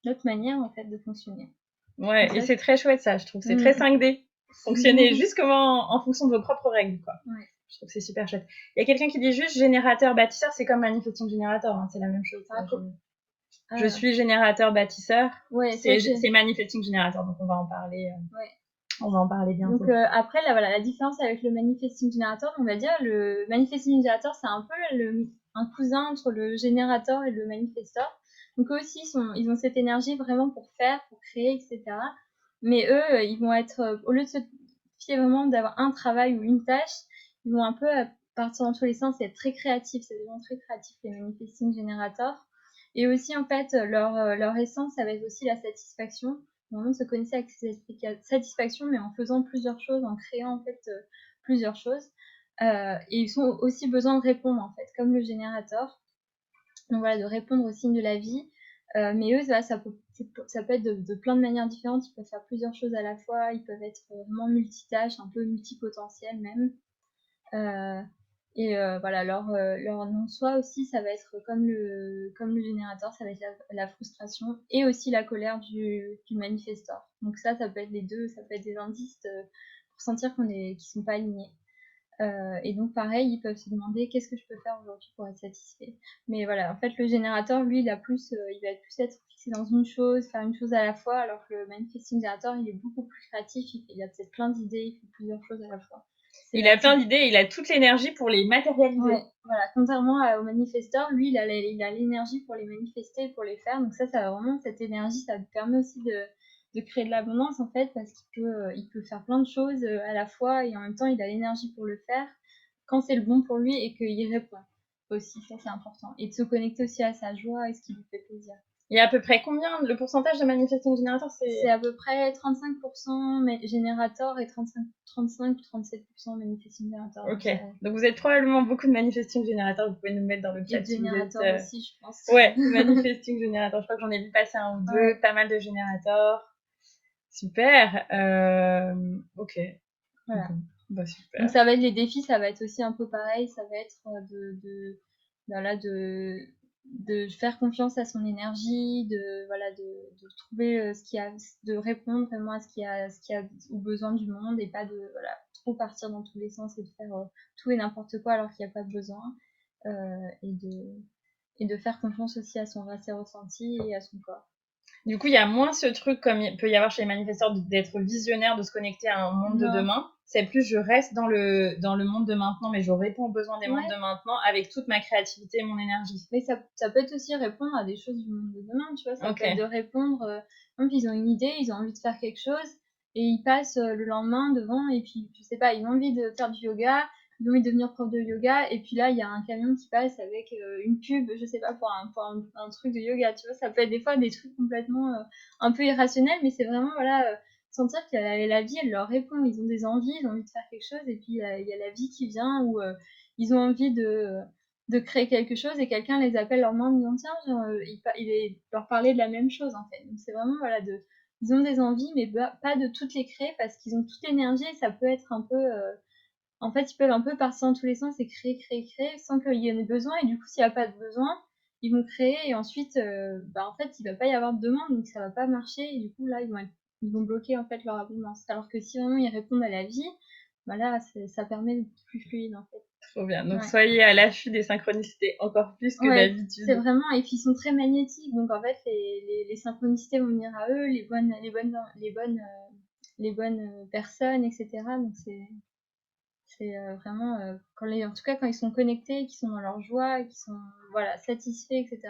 notre manière en fait de fonctionner. Ouais, Donc et ça, c'est très chouette ça, je trouve. C'est très 5D. Fonctionner Mhm. juste comme en fonction de vos propres règles, quoi. Ouais. Je trouve que c'est super chouette. Il y a quelqu'un qui dit juste générateur bâtisseur, c'est comme manifesting générateur, hein, c'est la même chose. Je suis générateur bâtisseur. Ouais, C'est manifesting générateur, donc on va en parler. ouais. On va en parler bientôt. Donc après, là, voilà, la différence avec le manifesting générateur, on va dire, le manifesting générateur, c'est un peu un cousin entre le générateur et le manifesteur. Donc eux aussi, ils ont cette énergie vraiment pour faire, pour créer, etc. Mais eux, ils vont être, au lieu de se fier vraiment d'avoir un travail ou une tâche, ils vont un peu partir dans tous les sens et être très créatifs. C'est des gens très créatifs, les manifesting générateurs. Et aussi, en fait, leur essence, ça va être aussi la satisfaction. Vraiment de se connecter avec cette satisfaction, mais en faisant plusieurs choses, en créant en fait plusieurs choses. Et ils ont aussi besoin de répondre en fait, comme le générateur. Donc voilà, de répondre aux signes de la vie. Mais eux, ça peut être de plein de manières différentes. Ils peuvent faire plusieurs choses à la fois. Ils peuvent être vraiment multitâches, un peu multipotentiels même. Et voilà, leur non-soi aussi, ça va être comme le générateur, ça va être la frustration et aussi la colère du manifesteur. Donc ça peut être les deux, ça peut être des indices pour sentir qu'ils sont pas alignés. Et donc pareil, ils peuvent se demander qu'est-ce que je peux faire aujourd'hui pour être satisfait. Mais voilà, en fait, le générateur, lui, il va être plus être fixé dans une chose, faire une chose à la fois, alors que le manifesting générateur, il est beaucoup plus créatif, il a peut-être plein d'idées, il fait plusieurs choses à la fois. Il a plein d'idées, il a toute l'énergie pour les matérialiser. Ouais, voilà. Contrairement au manifesteur, lui, il a l'énergie pour les manifester, pour les faire. Donc ça va vraiment, cette énergie, ça lui permet aussi de créer de l'abondance, en fait, parce il peut faire plein de choses à la fois et en même temps, il a l'énergie pour le faire quand c'est le bon pour lui et qu'il répond aussi. Ça, c'est important. Et de se connecter aussi à sa joie et ce qui lui fait plaisir. Il y a à peu près combien, le pourcentage de manifesting générateur, c'est à peu près 35% générateur et 35 ou 37% manifesting générateur. Ok, donc vous êtes probablement beaucoup de manifesting générateurs, vous pouvez nous mettre dans le chat. Et de générateurs aussi, je pense. Ouais, manifesting générateur, je crois que j'en ai vu passer un ou deux, pas mal de générateurs. Super, ok. Voilà. Bah, super. Donc ça va être les défis, ça va être aussi un peu pareil, ça va être de faire confiance à son énergie, de trouver ce qu'il y a, de répondre vraiment à ce qu'il y a aux besoins du monde et pas de trop partir dans tous les sens et de faire tout et n'importe quoi alors qu'il n'y a pas de besoin. Et de faire confiance aussi à ses ressentis et à son corps. Du coup, il y a moins ce truc, comme il peut y avoir chez les manifesteurs, d'être visionnaire, de se connecter à un monde de demain. C'est plus, je reste dans le monde de maintenant, mais je réponds aux besoins des mondes de maintenant avec toute ma créativité et mon énergie. Mais ça peut être aussi répondre à des choses du monde de demain, tu vois. Ça peut être de répondre, par exemple, ils ont une idée, ils ont envie de faire quelque chose, et ils passent le lendemain devant, et puis, je sais pas, ils ont envie de faire du yoga, ils ont envie de devenir prof de yoga, et puis là, il y a un camion qui passe avec une pub, je sais pas, pour un truc de yoga, tu vois. Ça peut être des fois des trucs complètement un peu irrationnels, mais c'est vraiment, voilà, sentir que la vie, elle leur répond. Ils ont des envies, ils ont envie de faire quelque chose, et puis il y a la vie qui vient, où ils ont envie de créer quelque chose et quelqu'un les appelle leur main en disant tiens, leur parler de la même chose en fait. Donc c'est vraiment voilà ils ont des envies mais pas de toutes les créer parce qu'ils ont toute l'énergie et ça peut être un peu en fait ils peuvent un peu partir dans tous les sens et créer sans qu'il y en ait besoin et du coup s'il n'y a pas de besoin ils vont créer et ensuite en fait il va pas y avoir de demande donc ça va pas marcher et du coup là ils vont bloquer en fait leur abondance alors que si vraiment ils répondent à la vie là ça permet d'être plus fluide en fait. Trop bien. Donc, soyez à l'affût des synchronicités encore plus que d'habitude. C'est vraiment, et puis ils sont très magnétiques, donc en fait, les synchronicités vont venir à eux, les bonnes personnes, etc. Donc c'est vraiment, en tout cas, quand ils sont connectés, qu'ils sont dans leur joie, qu'ils sont, satisfaits, etc.,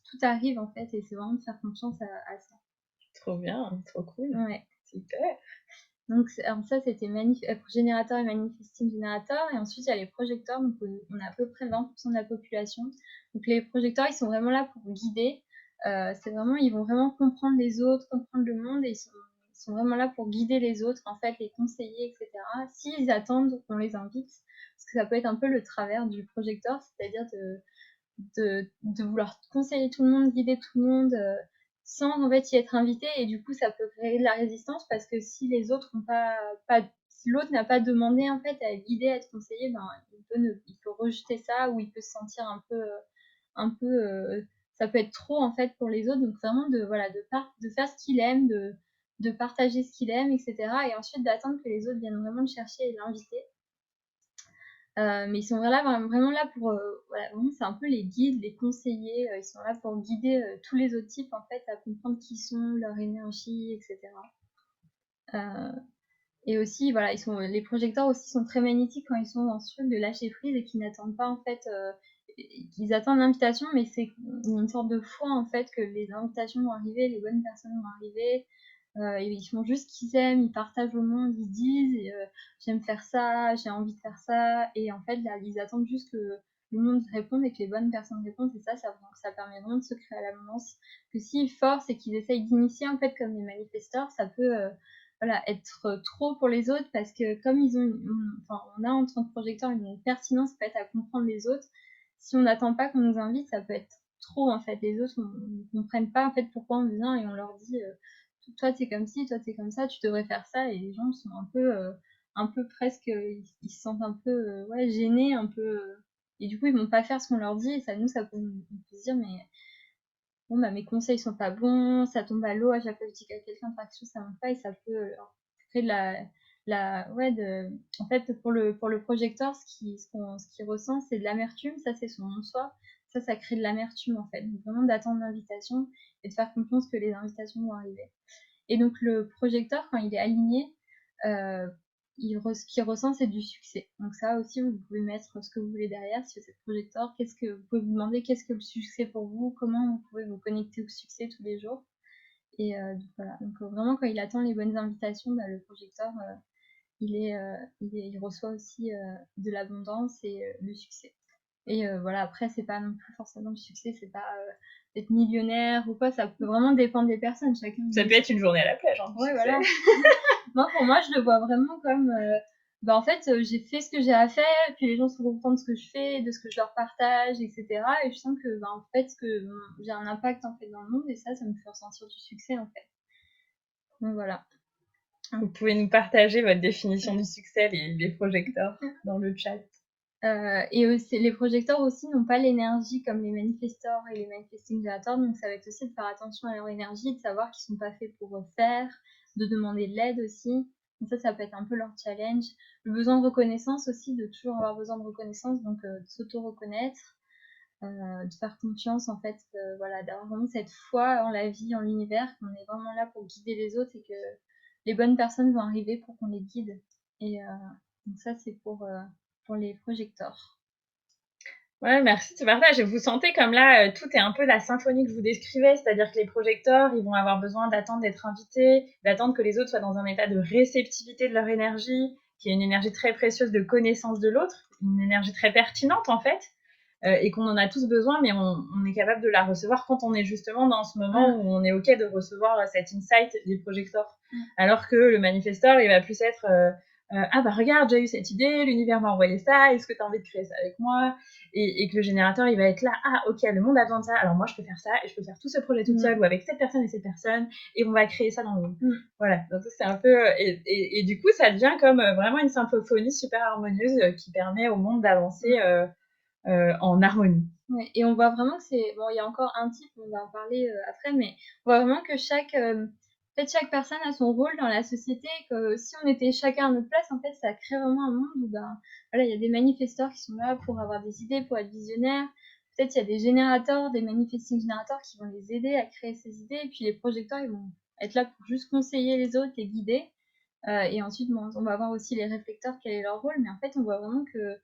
tout arrive, en fait, et c'est vraiment de faire confiance à ça. Trop bien, trop cool. Ouais. Super. Donc, alors ça, c'était générateur et manifesting générateur. Et ensuite, il y a les projecteurs. Donc, on a à peu près 20% de la population. Donc, les projecteurs, ils sont vraiment là pour guider. Ils vont vraiment comprendre les autres, comprendre le monde. Et ils sont vraiment là pour guider les autres, en fait, les conseiller, etc. S'ils attendent qu'on les invite. parce que ça peut être un peu le travers du projecteur, c'est-à-dire de vouloir conseiller tout le monde, guider tout le monde, sans en fait y être invité, et du coup ça peut créer de la résistance, parce que si les autres ont pas si l'autre n'a pas demandé en fait à être guidé, à être conseillé, ben il peut rejeter ça, ou il peut se sentir un peu ça peut être trop en fait pour les autres. Donc vraiment de faire ce qu'il aime, de partager ce qu'il aime, etc., et ensuite d'attendre que les autres viennent vraiment le chercher et l'inviter. Mais ils sont vraiment là pour, vraiment, c'est un peu les guides, les conseillers. Ils sont là pour guider tous les autres types en fait à comprendre qui sont, leur énergie, etc. Et aussi, voilà, les projecteurs aussi sont très magnétiques quand ils sont dans ce truc de lâcher prise, et qui n'attendent pas en fait, qu'ils attendent l'invitation, mais c'est une sorte de foi en fait que les invitations vont arriver, les bonnes personnes vont arriver. Et ils font juste ce qu'ils aiment, ils partagent au monde, ils disent j'aime faire ça, j'ai envie de faire ça, et en fait là, ils attendent juste que le monde réponde et que les bonnes personnes répondent, et ça permet vraiment de se créer à l'abondance. Que s'ils forcent et qu'ils essayent d'initier en fait comme les manifesteurs, ça peut être trop pour les autres, parce que comme on a en tant que projecteur une pertinence peut-être à comprendre les autres, si on n'attend pas qu'on nous invite, ça peut être trop en fait. Les autres ne comprennent pas en fait pourquoi on vient, et on leur dit toi t'es comme ci, toi t'es comme ça, tu devrais faire ça, et les gens sont un peu presque, ils se sentent un peu gênés, un peu, et du coup ils vont pas faire ce qu'on leur dit, et ça on peut se dire mais bon bah mes conseils sont pas bons, ça tombe à l'eau à chaque fois que je dis à quelqu'un de faire quelque chose, ça monte pas, et ça peut créer de en fait pour le projecteur, ce qu'il ressent, c'est de l'amertume, ça c'est son non-soi, ça crée de l'amertume en fait. Donc vraiment d'attendre l'invitation et de faire confiance que les invitations vont arriver. Et donc le projecteur, quand il est aligné, ce qu'il ressent, c'est du succès. Donc ça aussi, vous pouvez mettre ce que vous voulez derrière. Si vous êtes projecteur, vous pouvez vous demander qu'est-ce que le succès pour vous, comment vous pouvez vous connecter au succès tous les jours. Et donc voilà. Donc vraiment, quand il attend les bonnes invitations, bah, le projecteur, il reçoit aussi de l'abondance et le succès. Et voilà, après, c'est pas non plus forcément le succès, c'est pas être millionnaire ou quoi, ça peut vraiment dépendre des personnes. Chacun. Ça peut être une journée à la plage, hein. Ouais, voilà. Pour moi, je le vois vraiment comme, en fait, j'ai fait ce que j'ai à faire, puis les gens sont contents de ce que je fais, de ce que je leur partage, etc. Et je sens que, en fait, j'ai un impact en fait dans le monde, et ça me fait ressentir du succès en fait. Donc voilà. Vous pouvez nous partager votre définition du succès, les projecteurs, dans le chat. Et aussi, les projecteurs aussi n'ont pas l'énergie comme les manifestors et les manifesting generators, donc ça va être aussi de faire attention à leur énergie, de savoir qu'ils sont pas faits pour faire, de demander de l'aide aussi. Donc ça peut être un peu leur challenge. Le besoin de reconnaissance aussi, de toujours avoir besoin de reconnaissance, donc de s'auto-reconnaître, de faire confiance en fait, d'avoir vraiment cette foi en la vie, en l'univers, qu'on est vraiment là pour guider les autres, et que les bonnes personnes vont arriver pour qu'on les guide. Et donc ça, c'est pour les projecteurs. Ouais, merci de ce partage. Et vous sentez comme là, tout est un peu la symphonie que je vous décrivais, c'est-à-dire que les projecteurs, ils vont avoir besoin d'attendre d'être invités, d'attendre que les autres soient dans un état de réceptivité de leur énergie, qui est une énergie très précieuse de connaissance de l'autre, une énergie très pertinente en fait, et qu'on en a tous besoin, mais on est capable de la recevoir quand on est justement dans ce moment où on est OK de recevoir cet insight des projecteurs. Alors que le manifesteur, il va plus être ah bah regarde, j'ai eu cette idée, l'univers m'a envoyé ça, est-ce que tu as envie de créer ça avec moi, et que le générateur, il va être là, ah ok, le monde a besoin de ça, alors moi je peux faire ça, et je peux faire tout ce projet toute seule, ou avec cette personne et cette personne, et on va créer ça dans le monde. Voilà, donc ça c'est un peu, et du coup ça devient comme vraiment une symphonie super harmonieuse qui permet au monde d'avancer en harmonie. Ouais, et on voit vraiment que il y a encore un type, on va en parler après, mais on voit vraiment que chaque personne a son rôle dans la société, que si on était chacun à notre place, en fait, ça crée vraiment un monde où, il y a des manifesteurs qui sont là pour avoir des idées, pour être visionnaires. Peut-être il y a des générateurs, des manifesting générateurs qui vont les aider à créer ces idées, et puis les projecteurs, ils vont être là pour juste conseiller les autres, les guider. Et ensuite, on va voir aussi les réflecteurs, quel est leur rôle, mais en fait, on voit vraiment que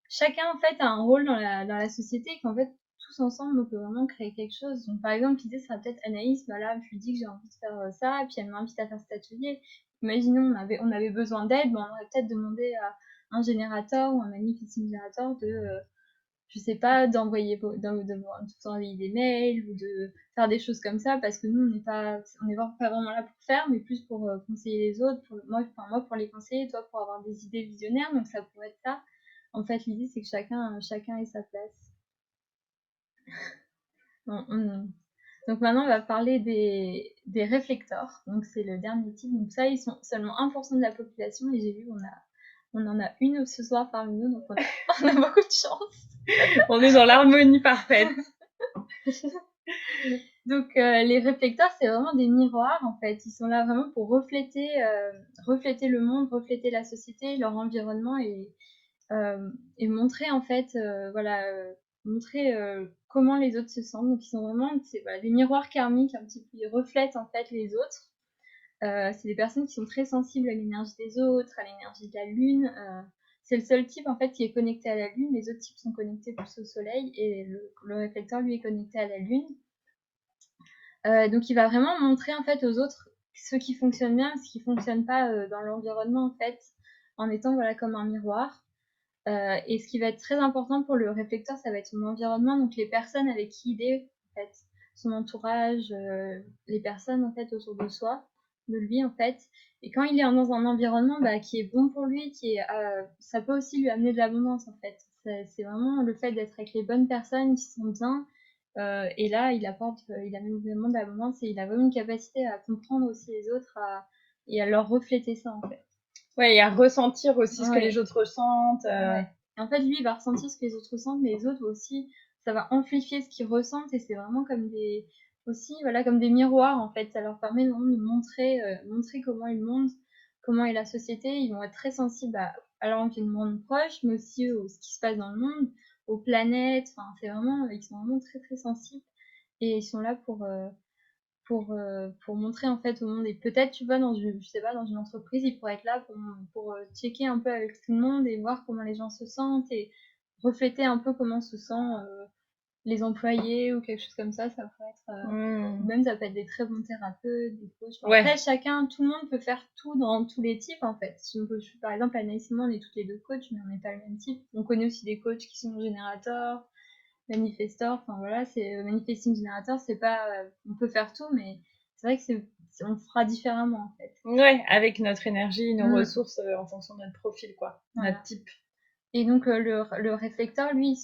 chacun en fait a un rôle dans la société, et qu'en fait tous ensemble on peut vraiment créer quelque chose. Donc par exemple l'idée sera peut-être Anaïs, là je lui dis que j'ai envie de faire ça, et puis elle m'invite à faire cet atelier. Imaginons on avait besoin d'aide, on aurait peut-être demandé à un générateur ou un manifesting générateur de je sais pas, d'envoyer tout le temps des mails, ou de faire des choses comme ça, parce que nous on n'est pas vraiment là pour faire, mais plus pour conseiller les autres, moi pour les conseiller, toi pour avoir des idées visionnaires. Donc ça pourrait être ça. En fait, l'idée, c'est que chacun ait sa place. Donc maintenant, on va parler des réflecteurs. Donc c'est le dernier type. Donc ça, ils sont seulement 1% de la population. Et j'ai vu on en a une ce soir parmi nous. Donc on a beaucoup de chance. On est dans l'harmonie parfaite. Donc les réflecteurs, c'est vraiment des miroirs en fait. Ils sont là vraiment pour refléter le monde, refléter la société, leur environnement et montrer en fait, montrer comment les autres se sentent. Donc ils sont vraiment des miroirs karmiques un petit peu, ils reflètent en fait les autres. C'est des personnes qui sont très sensibles à l'énergie des autres, à l'énergie de la lune. C'est le seul type en fait qui est connecté à la lune. Les autres types sont connectés plus au soleil et le réflecteur lui est connecté à la lune. Donc il va vraiment montrer en fait aux autres ce qui fonctionne bien, ce qui fonctionne pas dans l'environnement en fait, en étant comme un miroir. Et ce qui va être très important pour le réflecteur, ça va être son environnement, donc les personnes avec qui il est, en fait, son entourage, les personnes en fait autour de soi, de lui en fait. Et quand il est dans un environnement qui est bon pour lui, ça peut aussi lui amener de l'abondance en fait. C'est vraiment le fait d'être avec les bonnes personnes qui sont bien. Et là, il amène vraiment de l'abondance et il a vraiment une capacité à comprendre aussi les autres et à leur refléter ça en fait. Ouais, et à ressentir aussi ce que les autres ressentent. Ouais. Et en fait, lui, il va ressentir ce que les autres ressentent, mais les autres aussi, ça va amplifier ce qu'ils ressentent et c'est vraiment comme comme des miroirs en fait. Ça leur permet vraiment de montrer comment est le monde, comment est la société. Ils vont être très sensibles à l'environnement proche, mais aussi à ce qui se passe dans le monde, aux planètes. Enfin, ils sont vraiment très très sensibles et ils sont là pour montrer en fait au monde. Et peut-être, tu vois, dans une entreprise, il pourrait être là pour checker un peu avec tout le monde et voir comment les gens se sentent et refléter un peu comment se sentent les employés ou quelque chose comme ça. Ça pourrait être, même ça peut être des très bons thérapeutes, des coachs. Après, tout le monde peut faire tout dans tous les types en fait. Par exemple, Anaïs et moi, on est toutes les deux coachs, mais on n'est pas le même type. On connaît aussi des coachs qui sont générateurs, manifestor, enfin voilà, c'est manifesting générateur, c'est pas, on peut faire tout, mais c'est vrai que on fera différemment en fait. Ouais, avec notre énergie, nos ressources en fonction de notre profil, quoi, notre type. Et donc le réflecteur, lui,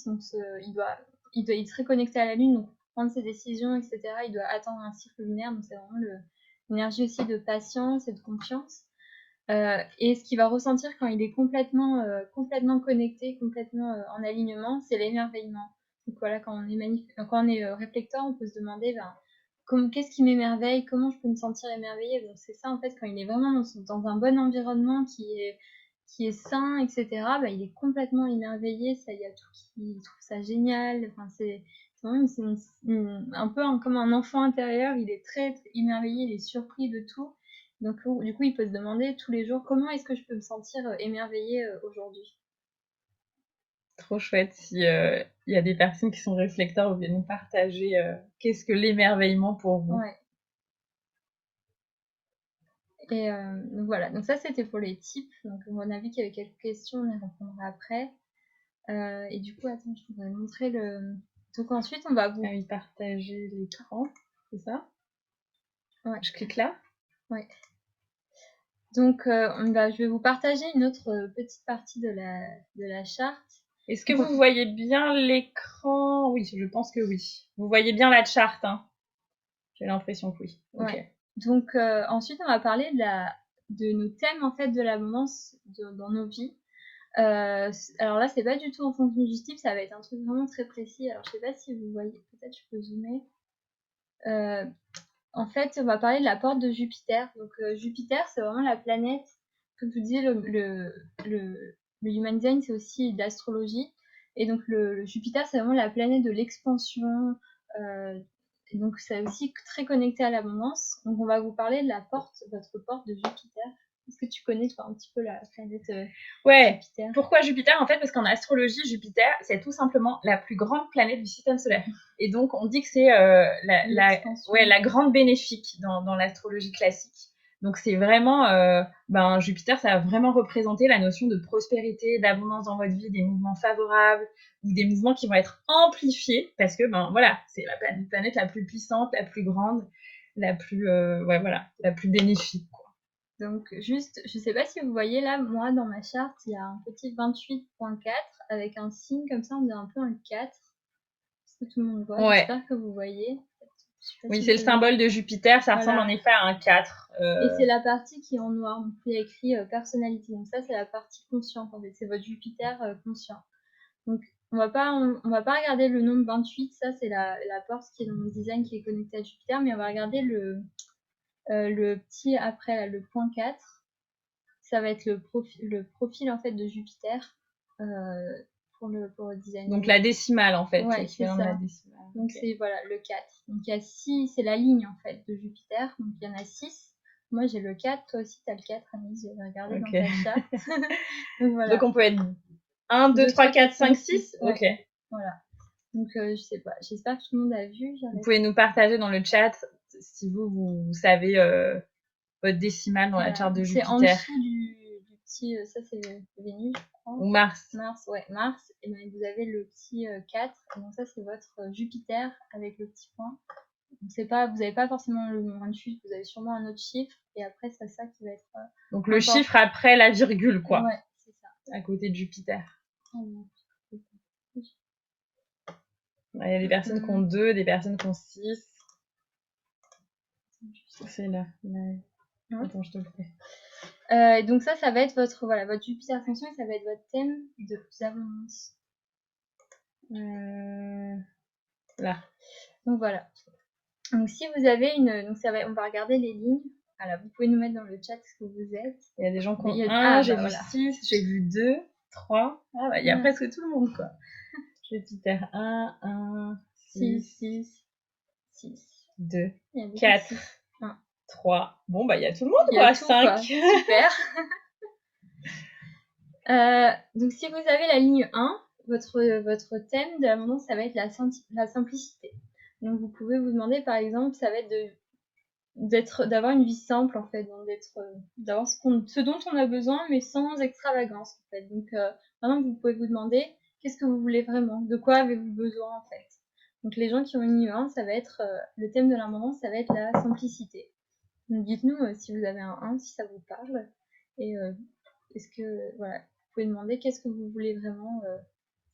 il est très connecté à la lune, donc pour prendre ses décisions, etc. Il doit attendre un cycle lunaire, donc c'est vraiment l'énergie aussi de patience et de confiance. Et ce qu'il va ressentir quand il est complètement connecté, complètement en alignement, c'est l'émerveillement. Donc voilà, quand on est réflecteur, on peut se demander qu'est-ce qui m'émerveille, comment je peux me sentir émerveillée. Donc c'est ça en fait, quand il est vraiment dans un bon environnement qui est sain, etc. Il est complètement émerveillé, ça, il y a tout qui trouve ça génial. Enfin c'est vraiment un peu comme un enfant intérieur. Il est très, très émerveillé, il est surpris de tout. Donc, du coup, il peut se demander tous les jours comment est-ce que je peux me sentir émerveillée aujourd'hui. Trop chouette. Si il y a des personnes qui sont réflecteurs, vous pouvez nous partager qu'est-ce que l'émerveillement pour vous. Ouais. Et donc voilà, donc ça c'était pour les types. Donc on a vu qu'il y avait quelques questions, on y répondra après. Et du coup, attends, je voudrais montrer le. Donc ensuite, on va vous. Ah oui, partager l'écran, c'est ça? Ouais. Je clique là? Ouais. Donc je vais vous partager une autre petite partie de la charte. Est-ce que vous voyez bien l'écran? Oui, je pense que oui. Vous voyez bien la charte, hein? J'ai l'impression que oui. Ouais. Okay. Donc ensuite, on va parler de nos thèmes en fait de l'abondance dans nos vies. Alors là, c'est pas du tout en fonction du type, ça va être un truc vraiment très précis. Alors je sais pas si vous voyez, peut-être je peux zoomer. En fait, on va parler de la porte de Jupiter. Donc Jupiter, c'est vraiment la planète. Comme je vous disais, le Human Design, c'est aussi de l'astrologie. Et donc le Jupiter, c'est vraiment la planète de l'expansion. Et donc c'est aussi très connecté à l'abondance. Donc on va vous parler de votre porte de Jupiter. Est-ce que tu connais toi un petit peu la planète Jupiter? Pourquoi Jupiter? En fait, parce qu'en astrologie, Jupiter, c'est tout simplement la plus grande planète du système solaire. Et donc, on dit que c'est la grande bénéfique dans l'astrologie classique. Donc, c'est vraiment, Jupiter, ça va vraiment représenter la notion de prospérité, d'abondance dans votre vie, des mouvements favorables, ou des mouvements qui vont être amplifiés, parce que, c'est la planète la plus puissante, la plus grande, la plus bénéfique, quoi. Donc juste, je sais pas si vous voyez là, moi dans ma charte, il y a un petit 28.4 avec un signe comme ça, on dirait un peu un 4. Est-ce que tout le monde voit? Ouais. J'espère que vous voyez. Oui, c'est le symbole de Jupiter, ça ressemble Voilà. en effet à un 4. Et c'est la partie qui est en noir, donc il y a écrit personnalité. Donc ça, c'est la partie consciente en fait, c'est votre Jupiter conscient. Donc on va pas regarder le nombre 28, ça c'est la porte qui est dans mon design qui est connectée à Jupiter, mais on va regarder le petit après là, le point 4. Ça va être le profil en fait de Jupiter pour le design. Donc la décimale en fait, ouais, c'est ça. la décimale. Donc c'est voilà le 4. Donc il y a 6, c'est la ligne en fait de Jupiter. Donc il y en a 6. Moi j'ai le 4, toi aussi t'as le 4, Amise, je vais regarder dans ta charte. Donc voilà. Donc on peut être 1, 2, 3, 4, 5, 6. Ouais. Ok. Voilà. Donc je sais pas, j'espère que tout le monde a vu. Vous pouvez nous partager dans le chat si vous savez votre décimale dans la charte de Jupiter. C'est en dessous du petit, ça c'est Vénus, je crois. Ou Mars. Mars, ouais, Mars. Et bien vous avez le petit 4. Et donc ça c'est votre Jupiter avec le petit point. Donc c'est pas, vous n'avez pas forcément le 28, vous avez sûrement un autre chiffre. Et après c'est ça qui va être. Donc le chiffre après la virgule, quoi. Ouais, c'est ça. À côté de Jupiter. Il y a des personnes qui ont 2, des personnes qui ont 6. C'est là. Attends, je te le fais. Donc ça va être votre Jupiter fonction et ça va être votre thème de abondance. Là. Donc voilà. Donc si vous avez on va regarder les lignes. Alors vous pouvez nous mettre dans le chat ce que vous êtes. Il y a des gens qui ont 1, j'ai vu 6, j'ai vu 2, 3. Ah bah il y a presque tout le monde quoi. Jupiter 1, 6, 6, 2, 4, 3. Bon bah il y a tout le monde quoi, 5. Super. Donc si vous avez la ligne 1, votre thème de l'abondance, ça va être la simplicité. Donc vous pouvez vous demander par exemple, ça va être d'avoir une vie simple en fait, d'avoir ce dont on a besoin mais sans extravagance en fait. Donc maintenant vous pouvez vous demander qu'est-ce que vous voulez vraiment, de quoi avez-vous besoin en fait. Donc les gens qui ont une ligne 1, ça va être le thème de l'abondance, ça va être la simplicité. Donc dites-nous si vous avez un 1, si ça vous parle. Et est-ce que voilà, vous pouvez demander qu'est-ce que vous voulez vraiment,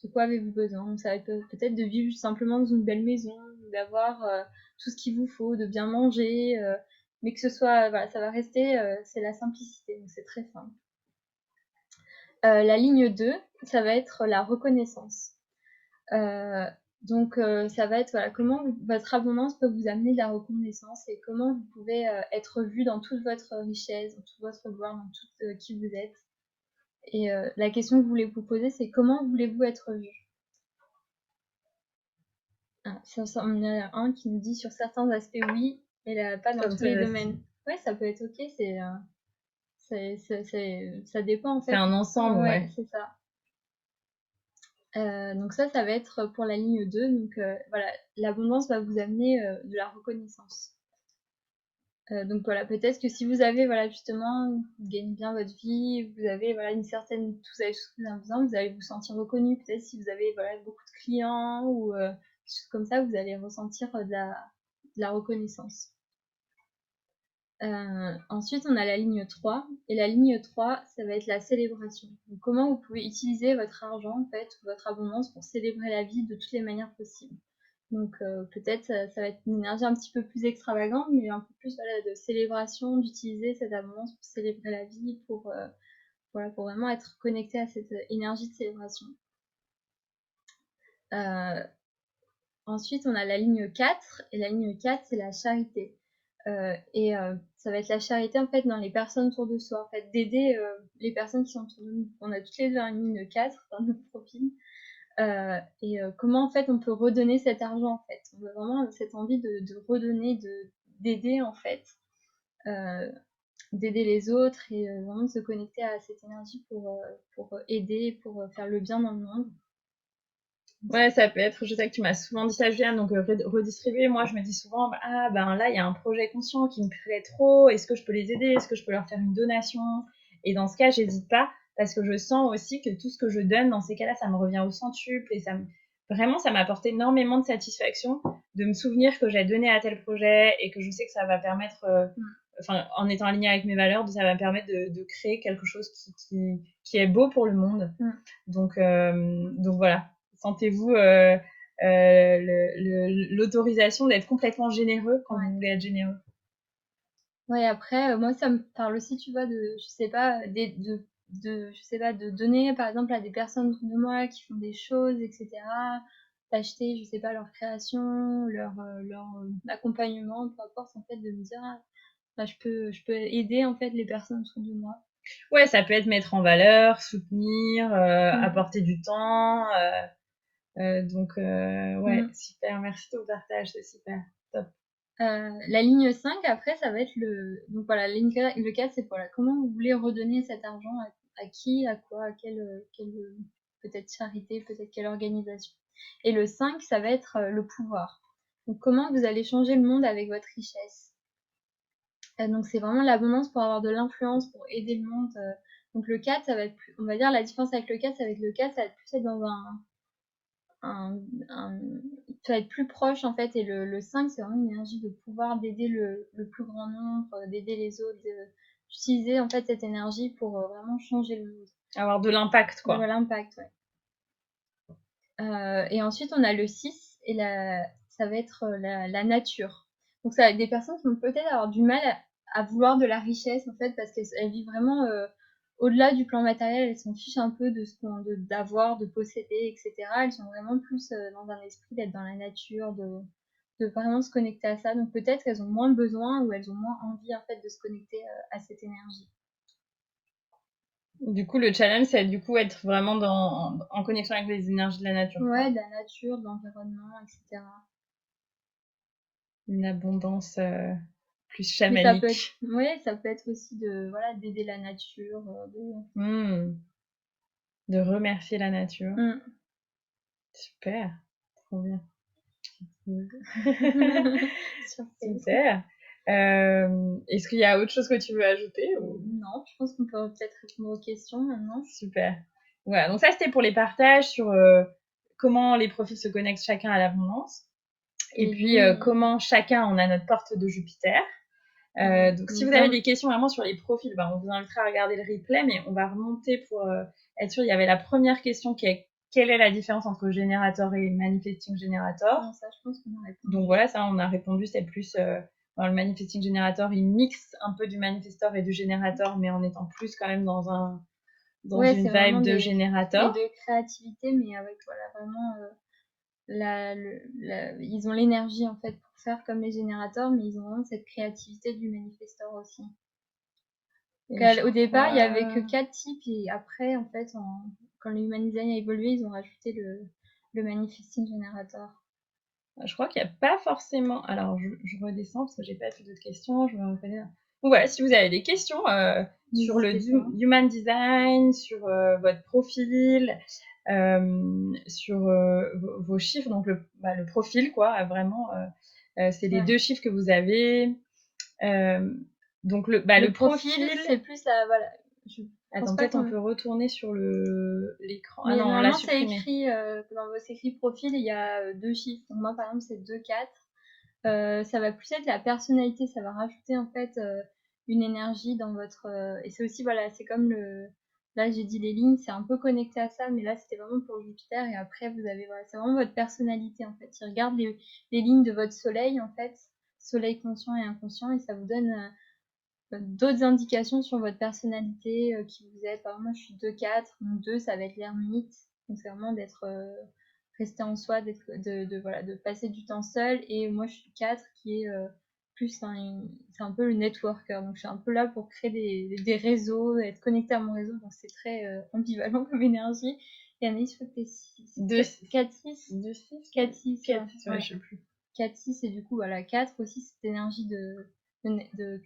de quoi avez-vous besoin. Donc ça va être peut-être de vivre simplement dans une belle maison, d'avoir tout ce qu'il vous faut, de bien manger, mais que ce soit, voilà, ça va rester, c'est la simplicité, donc c'est très simple. La ligne 2, ça va être la reconnaissance. Donc ça va être voilà, comment votre abondance peut vous amener de la reconnaissance et comment vous pouvez être vu dans toute votre richesse, dans toute votre gloire, dans tout qui vous êtes. Et la question que vous voulez vous poser, c'est comment voulez-vous être vu? Ça il y en a un qui nous dit sur certains aspects oui, mais pas dans tous les domaines. Ouais, ça peut être ok, ça dépend en fait. C'est un ensemble, ouais. C'est ça. Donc ça va être pour la ligne 2. Donc voilà, l'abondance va vous amener de la reconnaissance. Donc voilà, peut-être que si vous avez voilà justement, vous gagnez bien votre vie, vous avez voilà une certaine, vous avez tout ce que vous avez besoin, vous allez vous sentir reconnu. Peut-être si vous avez voilà beaucoup de clients ou des choses comme ça, vous allez ressentir de la reconnaissance. Ensuite, on a la ligne 3. Et la ligne 3, ça va être la célébration. Donc, comment vous pouvez utiliser votre argent, en fait, ou votre abondance pour célébrer la vie de toutes les manières possibles. Donc, peut-être, ça va être une énergie un petit peu plus extravagante, mais un peu plus voilà, de célébration, d'utiliser cette abondance pour célébrer la vie, pour vraiment être connecté à cette énergie de célébration. Ensuite, on a la ligne 4. Et la ligne 4, c'est la charité. Ça va être la charité en fait dans les personnes autour de soi, en fait d'aider les personnes qui sont autour de nous. On a toutes les deux une ligne 4 dans notre profil. Comment en fait on peut redonner cet argent en fait. On a vraiment cette envie de redonner, d'aider en fait, d'aider les autres et vraiment de se connecter à cette énergie pour aider, pour faire le bien dans le monde. Ouais, ça peut être, je sais que tu m'as souvent dit ça, Juliane, donc redistribuer. Moi, je me dis souvent, là, il y a un projet conscient qui me plaît trop. Est-ce que je peux les aider? Est-ce que je peux leur faire une donation? Et dans ce cas, j'hésite pas parce que je sens aussi que tout ce que je donne, dans ces cas-là, ça me revient au centuple et vraiment, ça m'apporte énormément de satisfaction de me souvenir que j'ai donné à tel projet et que je sais que ça va permettre en étant aligné avec mes valeurs, ça va me permettre de créer quelque chose qui est beau pour le monde. Donc voilà, sentez-vous l'autorisation d'être complètement généreux quand vous voulez être généreux. Ouais, après, moi, ça me parle aussi, tu vois, je sais pas, de donner, par exemple, à des personnes autour de moi qui font des choses, etc. D'acheter, je sais pas, leur création, leur accompagnement, peu importe, en fait, de me dire, je peux aider, en fait, les personnes autour de moi. Ouais, ça peut être mettre en valeur, soutenir, apporter du temps. Super, merci de ton partage, c'est super, top. La ligne 5, après, ça va être donc voilà, le 4, c'est voilà, comment vous voulez redonner cet argent à qui, à quoi, à quelle peut-être charité, peut-être quelle organisation. Et le 5, ça va être le pouvoir. Donc, comment vous allez changer le monde avec votre richesse. Donc, c'est vraiment l'abondance pour avoir de l'influence, pour aider le monde. Donc, le 4, ça va être on va dire, la différence avec le 4, ça va être plus être dans tu vas être plus proche en fait, et le 5 c'est vraiment une énergie de pouvoir, d'aider le plus grand nombre, d'aider les autres, d'utiliser en fait cette énergie pour vraiment changer le monde. Avoir de l'impact, quoi. De l'impact, ouais. Et ensuite on a le 6 et ça va être la nature. Donc ça va être des personnes qui vont peut-être avoir du mal à vouloir de la richesse en fait, parce qu'elles vivent vraiment au-delà du plan matériel, elles s'en fichent un peu d'avoir, de posséder, etc. Elles sont vraiment plus dans un esprit d'être dans la nature, de vraiment se connecter à ça. Donc peut-être qu'elles ont moins besoin ou elles ont moins envie en fait de se connecter à cette énergie. Du coup, le challenge, c'est du coup être vraiment en connexion avec les énergies de la nature. Ouais, de la nature, de l'environnement, etc. Une abondance plus chamanique. Ça peut être aussi d'aider la nature, de remercier la nature. Super, trop bien. Super. Est-ce qu'il y a autre chose que tu veux ajouter ou... Non, je pense qu'on peut peut-être répondre aux questions maintenant. Super. Voilà, donc ça c'était pour les partages sur comment les profils se connectent chacun à l'abondance. Et puis comment chacun on a notre porte de Jupiter. Donc si vous avez des questions vraiment sur les profils, on vous invitera à regarder le replay, mais on va remonter pour être sûr. Il y avait la première question qui est quelle est la différence entre générateur et manifesting générateur. Ça, je pense qu'on a répondu. Donc voilà, ça on a répondu, c'est plus dans le manifesting générateur, il mixe un peu du manifesteur et du générateur, mais en étant plus quand même dans une vibe de générateur. Et de créativité, mais avec vraiment ils ont l'énergie en fait pour faire comme les générateurs, mais ils ont vraiment cette créativité du manifesteur aussi. Au départ, il y avait que 4 types, et après, en fait, quand le human design a évolué, ils ont rajouté le manifesting générateur. Je crois qu'il n'y a pas forcément... Alors, je redescends parce que j'ai pas fait d'autres questions. Je me reconnais. Donc voilà, si vous avez des questions sur le human design, sur votre profil, sur vos chiffres, donc le profil, quoi, vraiment, c'est les 2 chiffres que vous avez. Donc le profil, c'est plus Attends, peut-être on peut retourner sur l'écran. Ah non, on l'a supprimé. C'est écrit, dans vos écrits profil, il y a 2 chiffres. Donc moi, par exemple, c'est 2, 4. Ça va plus être la personnalité, ça va rajouter en fait une énergie dans votre... et c'est aussi, c'est comme là j'ai dit les lignes, c'est un peu connecté à ça, mais là c'était vraiment pour Jupiter, et après vous avez, c'est vraiment votre personnalité en fait. Il regarde les lignes de votre soleil en fait, soleil conscient et inconscient, et ça vous donne d'autres indications sur votre personnalité, qui vous êtes. Par exemple, moi je suis 2-4, donc 2 ça va être l'ermite, donc c'est vraiment d'être rester en soi, de passer du temps seul, et moi je suis 4 qui est plus c'est un peu le networker, donc je suis un peu là pour créer des réseaux, être connecté à mon réseau, donc c'est très ambivalent comme énergie. Et Anaïs, je crois que t'es 6. 4-6 2-6 4-6, ouais, je sais plus. 4-6, et du coup 4 aussi, cette énergie de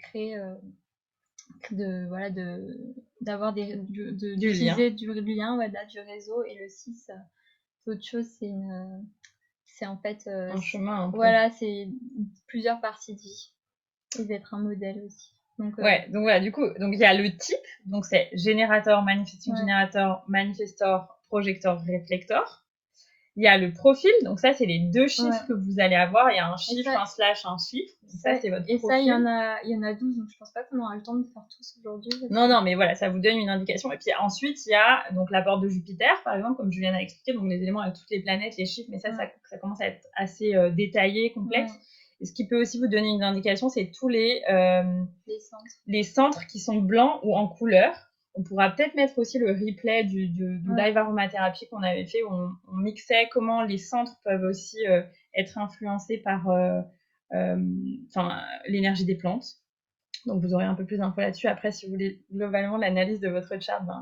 créer d'avoir d'utiliser du lien, du réseau. Et le 6, c'est autre chose, c'est en fait un chemin un peu. C'est plusieurs parties de vie, et d'être un modèle aussi. Donc voilà, du coup, donc il y a le type, donc c'est générateur, manifesting générateur, manifestor, projecteur, réflecteur. Il y a le profil, donc ça, c'est les 2 chiffres Ouais. que vous allez avoir. Il y a un chiffre, ça- un slash, un chiffre. Donc ça, c'est votre Et ça, profil. il y en a 12, donc je pense pas qu'on aura le temps de faire tous aujourd'hui. Non, mais voilà, ça vous donne une indication. Et puis ensuite, il y a donc la porte de Jupiter, par exemple, comme Julien a expliqué, donc les éléments avec toutes les planètes, les chiffres, mais ça commence à être assez détaillé, complexe. Ouais. Et ce qui peut aussi vous donner une indication, c'est tous Les centres. les centres qui sont blancs ou en couleur. On pourra peut-être mettre aussi le replay du live aromathérapie qu'on avait fait, où on mixait comment les centres peuvent aussi être influencés par l'énergie des plantes. Donc vous aurez un peu plus d'infos là-dessus. Après, si vous voulez globalement l'analyse de votre charte, vous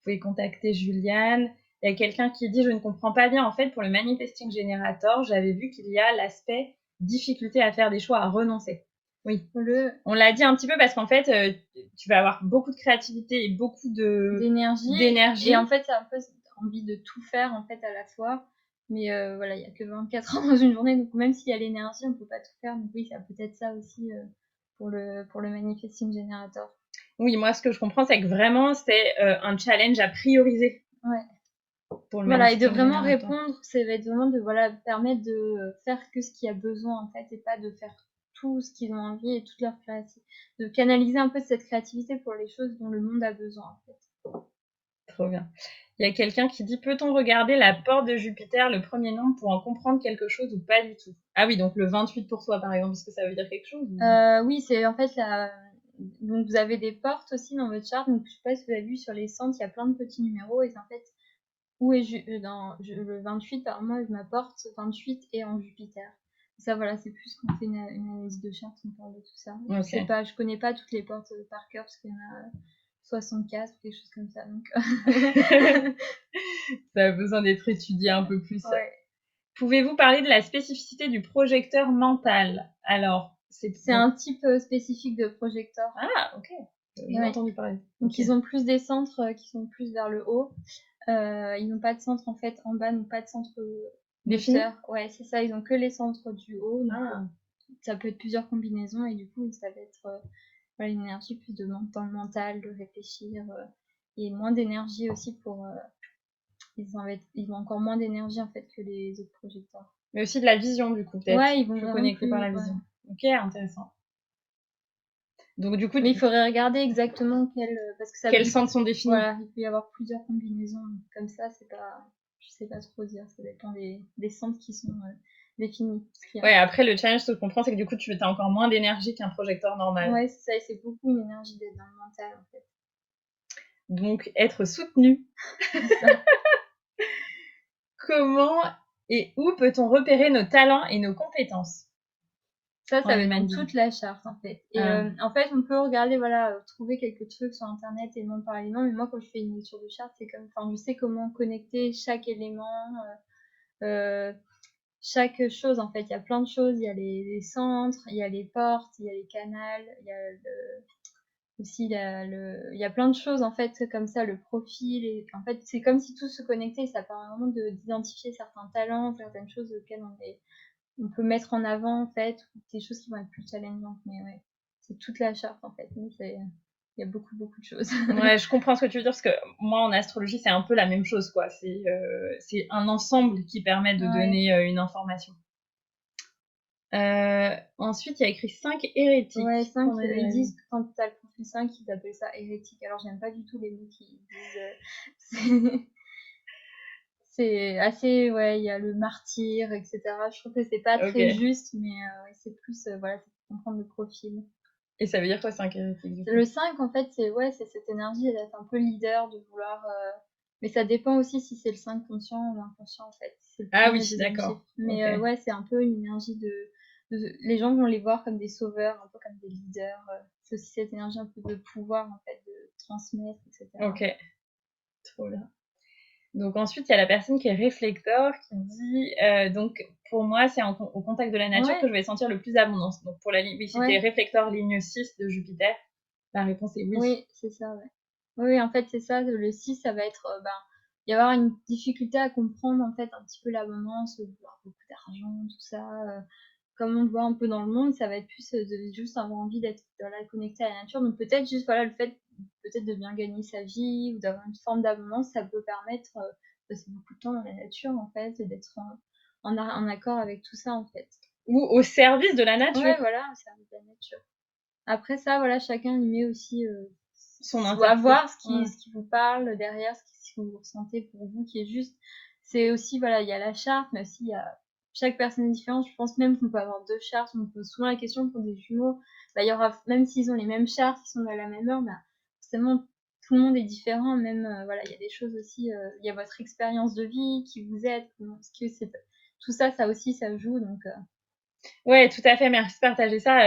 pouvez contacter Juliane. Il y a quelqu'un qui dit: je ne comprends pas bien. En fait, pour le Manifesting Generator, j'avais vu qu'il y a l'aspect difficulté à faire des choix, à renoncer. Oui. On l'a dit un petit peu parce qu'en fait, tu vas avoir beaucoup de créativité et beaucoup d'énergie. Et en fait, t'as un peu envie de tout faire en fait à la fois. Mais voilà, il y a que 24 heures dans une journée, donc même s'il y a l'énergie, on peut pas tout faire. Donc oui, ça peut être ça aussi pour le Manifesting Generator. Oui, moi, ce que je comprends, c'est que vraiment, c'est un challenge à prioriser. Ouais. Voilà, et de vraiment répondre, ça va être vraiment de permettre de faire que ce qu'il y a besoin en fait, et pas de faire tout ce qu'ils ont envie et toute leur créativité, de canaliser un peu cette créativité pour les choses dont le monde a besoin en fait. Trop bien. Il y a quelqu'un qui dit: peut-on regarder la porte de Jupiter, le premier nombre, pour en comprendre quelque chose ou pas du tout? Ah oui, donc le 28 pour toi par exemple, est-ce que ça veut dire quelque chose? Oui, c'est en fait donc vous avez des portes aussi dans votre charte, donc je sais pas si vous avez vu sur les centres, il y a plein de petits numéros, et en fait, où est le 28, par moi, ma porte 28 est en Jupiter. Ça, voilà, c'est plus quand on fait une analyse de charte, on parle de tout ça. Okay. Je sais pas, je connais pas toutes les portes par cœur, parce qu'il y en a 64 ou quelque chose comme ça. Donc ça a besoin d'être étudié un peu plus. Ouais. Pouvez-vous parler de la spécificité du projecteur mental? Alors, c'est un type spécifique de projecteur. Ah, ok. J'ai entendu parler. Donc ils ont plus des centres qui sont plus vers le haut. Ils n'ont pas de centre en fait en bas, n'ont pas de centre défini. Ouais, c'est ça, ils ont que les centres du haut. Donc ça peut être plusieurs combinaisons, et du coup ça va être une énergie plus dans le mental, de réfléchir, et moins d'énergie aussi pour ils ont encore moins d'énergie en fait que les autres projecteurs. Mais aussi de la vision du coup, peut-être. Ouais, ils vont plus connectés par la vision. Ok, intéressant. Donc du coup, mais il faudrait regarder exactement parce que quels centres sont définis. Voilà, il peut y avoir plusieurs combinaisons comme ça, je sais pas trop dire, ça dépend des centres qui sont définis. Ouais, après le challenge, ce que je comprends, c'est que du coup, tu as encore moins d'énergie qu'un projecteur normal. Ouais, c'est ça, et c'est beaucoup une énergie d'être dans le mental en fait. Donc être soutenu. Comment et où peut-on repérer nos talents et nos compétences? Ça va être dans toute la charte en fait. Et en fait, on peut regarder, trouver quelques trucs sur internet et m'en parler. Non, mais moi, quand je fais une lecture de charte, c'est comme, je sais comment connecter chaque élément, chaque chose en fait. Il y a plein de choses. Il y a les centres, il y a les portes, il y a les canals, il y a aussi il y a plein de choses en fait comme ça, le profil. Et en fait, c'est comme si tout se connectait. Ça permet vraiment d'identifier certains talents, certaines choses auxquelles on peut mettre en avant en fait, des choses qui vont être plus challengeantes. Mais ouais, c'est toute la charte en fait. Donc il y a beaucoup de choses. Ouais, je comprends ce que tu veux dire, parce que moi en astrologie c'est un peu la même chose quoi. C'est un ensemble qui permet de donner une information. Ensuite, il y a écrit 5 hérétiques. Ouais, 5, ils disent que quand t'as le profil 5, ils appellent ça hérétique. Alors, j'aime pas du tout les mots qui disent. C'est assez, il y a le martyr, etc. Je trouve que c'est pas très juste, mais c'est plus, c'est pour comprendre le profil. Et ça veut dire quoi 5 hérétiques? Le 5, en fait, c'est cette énergie d'être un peu leader, de vouloir. Mais ça dépend aussi si c'est le 5 conscient ou inconscient, en fait. Ah oui, d'accord. Mais c'est un peu une énergie les gens vont les voir comme des sauveurs, un peu comme des leaders. C'est aussi cette énergie un peu de pouvoir, en fait, de transmettre, etc. Ok, trop bien. Donc ensuite, il y a la personne qui est réflecteur qui dit donc pour moi, c'est au contact de la nature que je vais sentir le plus d'abondance. Donc pour la ligne, c'était réflecteur ligne 6 de Jupiter. La réponse est oui. Oui, c'est ça, ouais. Oui, en fait, c'est ça. Le 6, ça va être il y avoir une difficulté à comprendre en fait un petit peu l'abondance, vouloir beaucoup d'argent, tout ça. Comme on le voit un peu dans le monde, ça va être plus de juste avoir envie d'être connecté à la nature. Donc peut-être juste le fait peut-être de bien gagner sa vie ou d'avoir une forme d'abondance, ça peut permettre passer beaucoup de temps dans la nature, en fait, et d'être en accord avec tout ça, en fait. Ou au service de la nature. Ouais, voilà, au service de la nature. Après ça, voilà, chacun y met aussi Son à voir ce ouais. qui vous parle derrière, ce que vous ressentez pour vous qui est juste. C'est aussi, voilà, il y a la charte, mais aussi il y a chaque personne est différente. Je pense même qu'on peut avoir 2 chartes. On me pose souvent la question pour des jumeaux. Bah, il y aura, même s'ils ont les mêmes chartes, ils sont à la même heure, bah, forcément, tout le monde est différent. Même, voilà, il y a des choses aussi, il y a votre expérience de vie, qui vous êtes, ce que c'est, tout ça, ça aussi, ça joue, donc. Ouais, tout à fait. Merci de partager ça.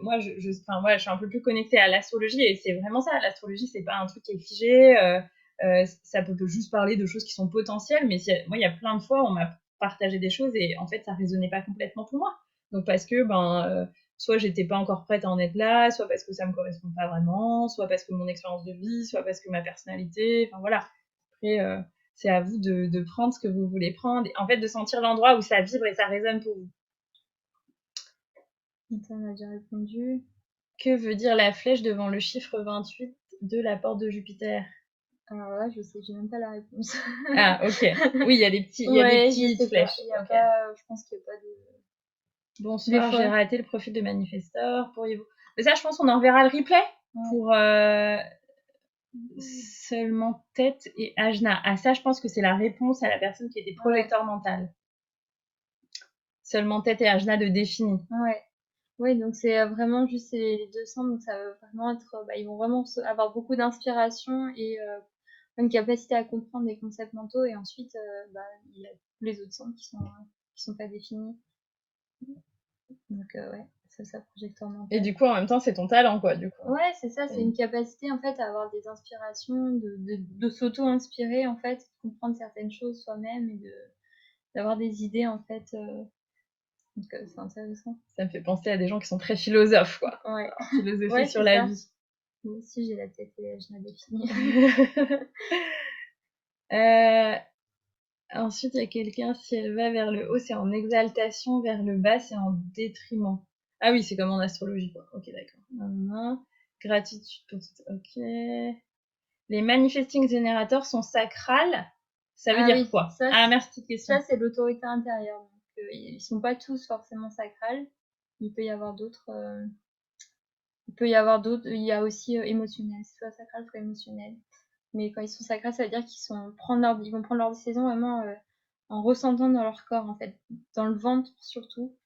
Moi, enfin, ouais, je suis un peu plus connectée à l'astrologie et c'est vraiment ça. L'astrologie, c'est pas un truc qui est figé. Ça peut juste parler de choses qui sont potentielles, mais moi, il y a plein de fois où on m'a partagé des choses et en fait, ça résonnait pas complètement pour moi. Donc parce que soit j'étais pas encore prête à en être là, soit parce que ça me correspond pas vraiment, soit parce que mon expérience de vie, soit parce que ma personnalité. Enfin voilà. Après, c'est à vous de prendre ce que vous voulez prendre et en fait de sentir l'endroit où ça vibre et ça résonne pour vous. On a déjà répondu. Que veut dire la flèche devant le chiffre 28 de la porte de Jupiter? Alors là, je sais, j'ai même pas la réponse. Ah, ok. Oui, il y a des petites flèches. Okay. Je pense qu'il n'y a pas de. Bonsoir, j'ai raté le profil de Manifestor. Pourriez-vous. Mais ça, je pense qu'on en verra le replay pour seulement tête et ajna. Ah, ça, je pense que c'est la réponse à la personne qui était projecteur mental. Seulement tête et ajna de défini. Ouais. Oui, donc c'est vraiment juste les 200, donc ça va vraiment être, ils vont vraiment avoir beaucoup d'inspiration et une capacité à comprendre des concepts mentaux, et ensuite, il y a tous les autres sens qui sont pas définis. Donc ouais, ça projecteur mental. Et du coup, en même temps, c'est ton talent, quoi, du coup. Ouais, c'est ça, c'est une capacité en fait à avoir des inspirations, de s'auto-inspirer en fait, de comprendre certaines choses soi-même et d'avoir des idées en fait. Donc c'est intéressant. Ça me fait penser à des gens qui sont très philosophes, quoi. Ouais. Alors, philosophie sur la vie. Moi aussi, j'ai la tête et l'âge définie. Ensuite, il y a quelqu'un, si elle va vers le haut, c'est en exaltation, vers le bas, c'est en détriment. Ah oui, c'est comme en astrologie, quoi. Ok, d'accord. Gratitude pour tout. Ok. Les manifesting générateurs sont sacrales. Ça veut dire quoi? Merci de cette question. Ça, c'est l'autorité intérieure. Donc, ils sont pas tous forcément sacrales. Il peut y avoir d'autres. Il y a aussi émotionnel. C'est soit sacral, soit émotionnel. Mais quand ils sont sacrales, ça veut dire qu'ils vont prendre leur décision vraiment en ressentant dans leur corps, en fait, dans le ventre surtout,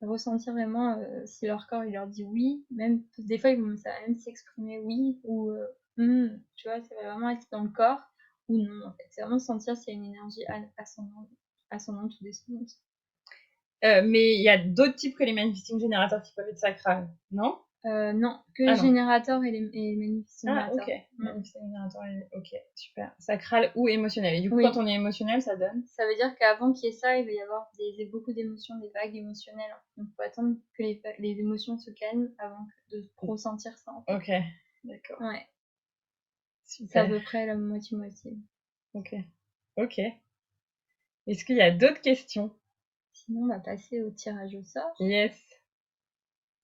ressentir vraiment si leur corps il leur dit oui, même des fois ça va même s'exprimer oui ou tu vois, ça va vraiment être dans le corps ou non, en fait. C'est vraiment sentir s'il y a une énergie ascendante ou descendante. Mais il y a d'autres types que les manifesting générateurs qui peuvent être sacrales, non? Non, que les générateurs et les manifesting générateurs. Ah, ok. Manifesting générateurs, ok, super. Sacral ou émotionnel. Et du coup, quand on est émotionnel, ça donne? Ça veut dire qu'avant qu'il y ait ça, il va y avoir beaucoup d'émotions, des vagues émotionnelles. Donc, il faut attendre que les émotions se calment avant de ressentir ça. En fait. Ok, d'accord. Ouais. C'est à peu près la moitié-moitié. Ok. Est-ce qu'il y a d'autres questions? Sinon, on va passer au tirage au sort. Yes.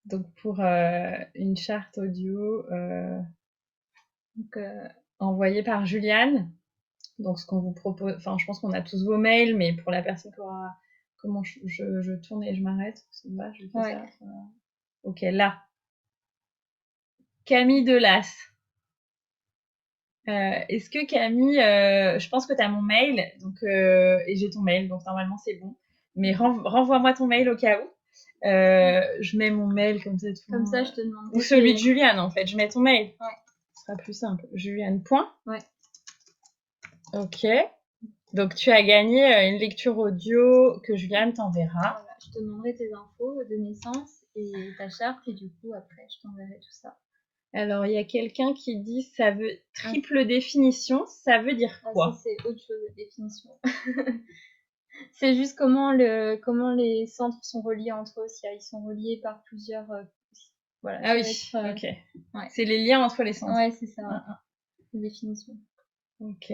Donc pour une charte audio envoyée par Juliane. Donc ce qu'on vous propose, enfin je pense qu'on a tous vos mails, mais pour la personne qui aura, comment je tourne et je m'arrête, je fais ça. Ok, là. Camille Delas. Est-ce que Camille, je pense que tu as mon mail, donc et j'ai ton mail, donc normalement c'est bon. Mais renvoie-moi ton mail au cas où. Je mets mon mail comme ça. Comme ça, je te demande. Ou celui de Juliane, en fait. Je mets ton mail. Ouais. Ce sera plus simple. Juliane. Point. Ouais. Ok. Donc, tu as gagné une lecture audio que Juliane t'enverra. Voilà. Je te demanderai tes infos de naissance et ta charte, et du coup, après, je t'enverrai tout ça. Alors, il y a quelqu'un qui dit ça veut triple définition. Ça veut dire quoi? Ça, c'est autre chose de définition. C'est juste comment les centres sont reliés entre eux, si ils sont reliés par plusieurs. Voilà. Ah oui, ok. Ouais. C'est les liens entre les centres. Ouais, c'est ça. Définition. Ok.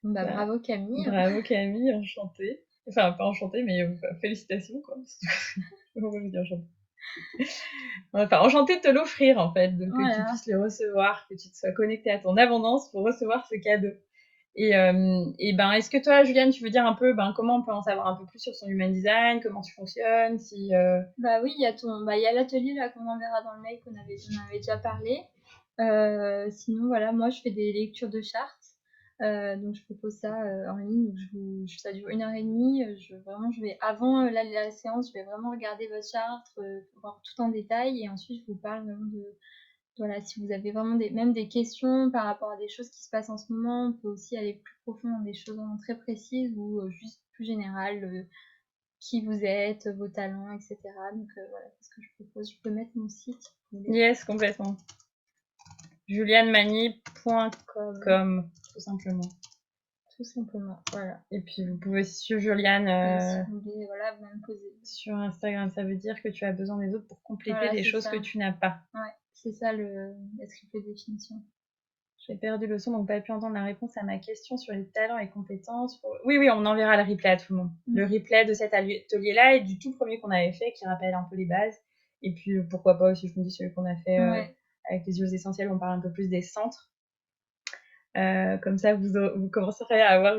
Bravo Camille. Bravo Camille, enchantée. Enfin, pas enchantée, mais félicitations, quoi. Pourquoi je veux dire enchantée? Enfin, enchantée de te l'offrir, en fait, donc que tu puisses le recevoir, que tu te sois connecté à ton abondance pour recevoir ce cadeau. Et ben, est-ce que toi, Juliane, tu veux dire un peu comment on peut en savoir un peu plus sur son human design, comment tu fonctionnes, si Bah oui, il y a il y a l'atelier là qu'on enverra dans le mail on avait déjà parlé. Sinon voilà, moi je fais des lectures de chartes. Donc je propose ça en ligne. Donc ça dure 1 heure et demie. Je vais avant la séance, je vais vraiment regarder votre charte, voir tout en détail, et ensuite je vous parle vraiment de voilà, si vous avez vraiment même des questions par rapport à des choses qui se passent en ce moment. On peut aussi aller plus profond dans des choses vraiment très précises ou juste plus générales, qui vous êtes, vos talents, etc. Donc voilà, c'est ce que je propose. Je peux mettre mon site. Yes, complètement. julianemani.com, tout simplement. Tout simplement, voilà. Et puis vous pouvez aussi suivre Juliane si vous voulez, voilà, vous me poser. Sur Instagram. Ça veut dire que tu as besoin des autres pour compléter Voilà, des choses ça. que tu n'as pas. Ouais, c'est ça la triple définition. J'ai perdu le son, donc pas pu entendre la réponse à ma question sur les talents et compétences. Oui, on enverra le replay à tout le monde. Le replay de cet atelier-là et du tout premier qu'on avait fait, qui rappelle un peu les bases. Et puis pourquoi pas aussi, je me dis, celui qu'on a fait avec les huiles essentielles, on parle un peu plus des centres. Comme ça, vous commencerez à avoir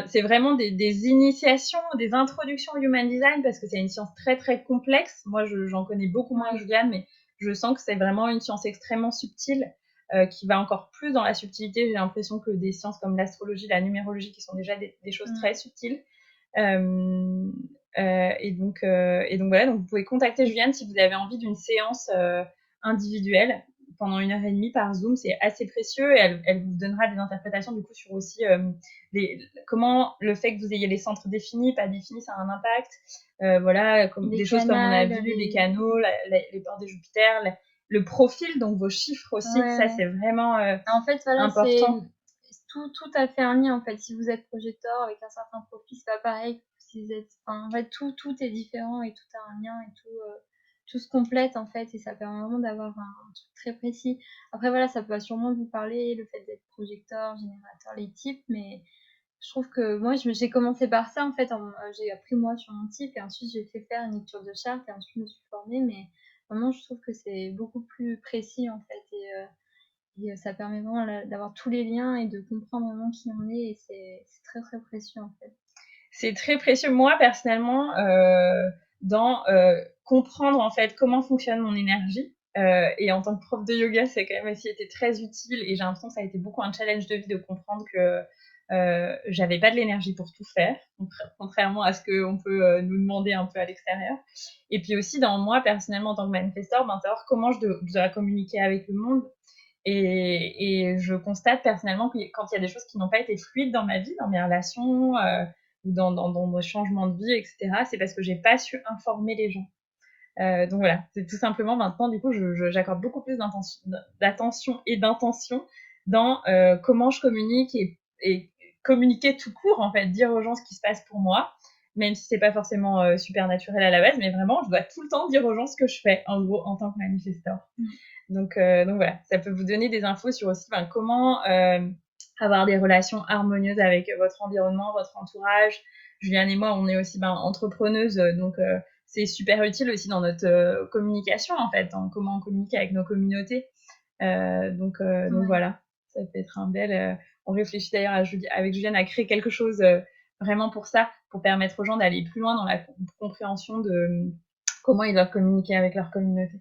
c'est vraiment des initiations, des introductions au human design, parce que c'est une science très très complexe. Moi, j'en connais beaucoup moins que Juliane, mais je sens que c'est vraiment une science extrêmement subtile, qui va encore plus dans la subtilité. J'ai l'impression que des sciences comme l'astrologie, la numérologie, qui sont déjà des choses très subtiles. Et donc voilà, donc vous pouvez contacter Juliane si vous avez envie d'une séance individuelle pendant 1 heure et demie par Zoom. C'est assez précieux, et elle vous donnera des interprétations du coup sur aussi comment le fait que vous ayez les centres définis, pas définis, ça a un impact. Voilà, des choses comme on a vu, les canaux, les portes de Jupiter, le profil, donc vos chiffres aussi, ça c'est vraiment en fait, voilà, important. Tout à fait un lien en fait. Si vous êtes projecteur avec un certain profil, c'est pas pareil que si vous êtes. En fait, tout est différent et tout a un lien et tout se complète en fait, et ça permet vraiment d'avoir un truc très précis. Après voilà, ça peut sûrement vous parler, le fait d'être projecteur, générateur, les types, mais je trouve que moi j'ai commencé par ça en fait. J'ai appris moi sur mon type, et ensuite j'ai fait faire une lecture de charte, et ensuite je me suis formée, mais vraiment je trouve que c'est beaucoup plus précis en fait, et ça permet vraiment d'avoir tous les liens et de comprendre vraiment qui on est, et c'est très très précieux en fait. C'est très précieux. Moi, personnellement, dans comprendre en fait comment fonctionne mon énergie, et en tant que prof de yoga, c'est quand même aussi été très utile, et j'ai l'impression que ça a été beaucoup un challenge de vie de comprendre que j'avais pas de l'énergie pour tout faire, contrairement à ce qu'on peut nous demander un peu à l'extérieur. Et puis aussi, dans moi, personnellement, en tant que manifesteur, savoir comment je dois communiquer avec le monde. Et je constate personnellement que quand il y a des choses qui n'ont pas été fluides dans ma vie, dans mes relations, ou dans mon changement de vie, etc., c'est parce que j'ai pas su informer les gens. Donc voilà, c'est tout simplement maintenant, du coup, j'accorde beaucoup plus d'attention et d'intention dans comment je communique, et communiquer tout court, en fait, dire aux gens ce qui se passe pour moi, même si c'est pas forcément super naturel à la base, mais vraiment, je dois tout le temps dire aux gens ce que je fais, en gros, en tant que manifesteur. Donc voilà, ça peut vous donner des infos sur aussi comment avoir des relations harmonieuses avec votre environnement, votre entourage. Juliane et moi, on est aussi entrepreneuses, donc c'est super utile aussi dans notre communication, en fait, dans comment on communique avec nos communautés. Donc voilà, ça peut être un bel... on réfléchit d'ailleurs avec Juliane à créer quelque chose vraiment pour ça, pour permettre aux gens d'aller plus loin dans la compréhension de comment ils doivent communiquer avec leur communauté.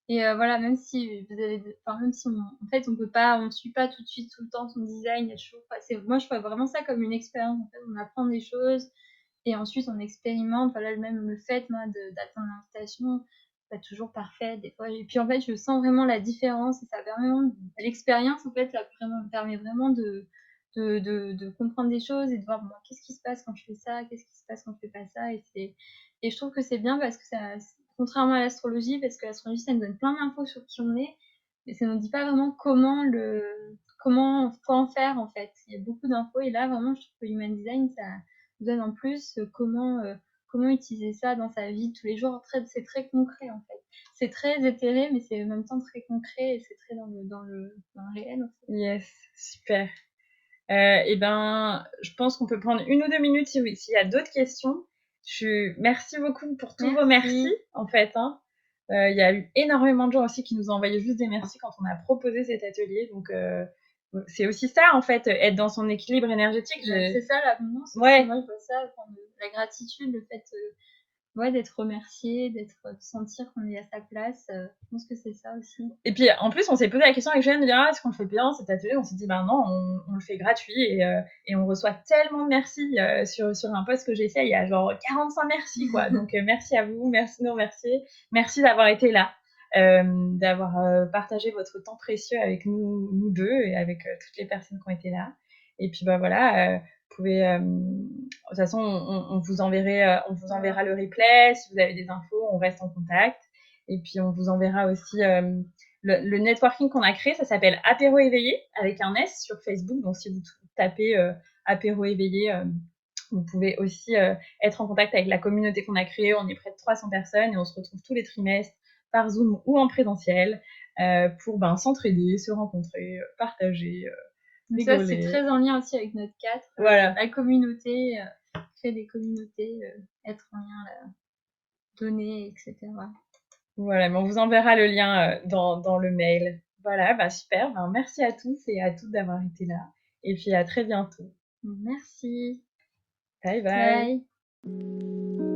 Et voilà, même si vous avez, même si en fait on suit pas tout de suite tout le temps son design, il y a toujours, moi je vois vraiment ça comme une expérience. En fait, on apprend des choses et ensuite on expérimente. Voilà, même le fait moi d'atteindre l'invitation, pas toujours parfait des fois. Et puis en fait, je sens vraiment la différence, et ça permet vraiment, l'expérience en fait, ça permet vraiment de comprendre des choses et de voir qu'est-ce qui se passe quand je fais ça, qu'est-ce qui se passe quand je fais pas ça, et je trouve que c'est bien parce que ça, contrairement à l'astrologie, parce que l'astrologie ça nous donne plein d'infos sur qui on est, mais ça nous dit pas vraiment comment faut en faire en fait. Il y a beaucoup d'infos, et là vraiment je trouve que Human Design ça nous donne en plus comment utiliser ça dans sa vie de tous les jours. C'est très concret en fait. C'est très éthéré, mais c'est en même temps très concret, et c'est très dans le réel en fait. Yes, super. Et ben, je pense qu'on peut prendre 1 ou 2 minutes s'il y a d'autres questions. Merci beaucoup pour tous vos merci, en fait. Il y a eu énormément de gens aussi qui nous ont envoyé juste des merci quand on a proposé cet atelier. Donc c'est aussi ça, en fait, être dans son équilibre énergétique. C'est ça l'abondance. Ouais. Moi, je vois ça, la gratitude, le fait d'être remercié, de sentir qu'on est à sa place. Je pense que c'est ça aussi. Et puis, en plus, on s'est posé la question avec Jeanne de dire, est-ce qu'on le fait bien, cet atelier? On s'est dit, ben non, on le fait gratuit et on reçoit tellement de merci sur un post que j'ai fait. Il y a genre 45 merci, quoi. Donc, merci à vous, merci de nous remercier. Merci d'avoir été là, d'avoir partagé votre temps précieux avec nous deux et avec toutes les personnes qui ont été là. Et puis, bah voilà, vous pouvez, de toute façon, on vous enverra le replay. Si vous avez des infos, on reste en contact. Et puis, on vous enverra aussi le networking qu'on a créé. Ça s'appelle Apéro Éveillé, avec un S sur Facebook. Donc, si vous tapez Apéro Éveillé, vous pouvez aussi être en contact avec la communauté qu'on a créée. On est près de 300 personnes et on se retrouve tous les trimestres par Zoom ou en présentiel pour s'entraider, se rencontrer, partager, rigoler. Ça, c'est très en lien aussi avec notre cadre. Voilà. La communauté, créer des communautés, être en lien, donner, etc. Voilà, mais on vous enverra le lien dans le mail. Voilà, bah super. Merci à tous et à toutes d'avoir été là. Et puis à très bientôt. Merci. Bye bye. Bye.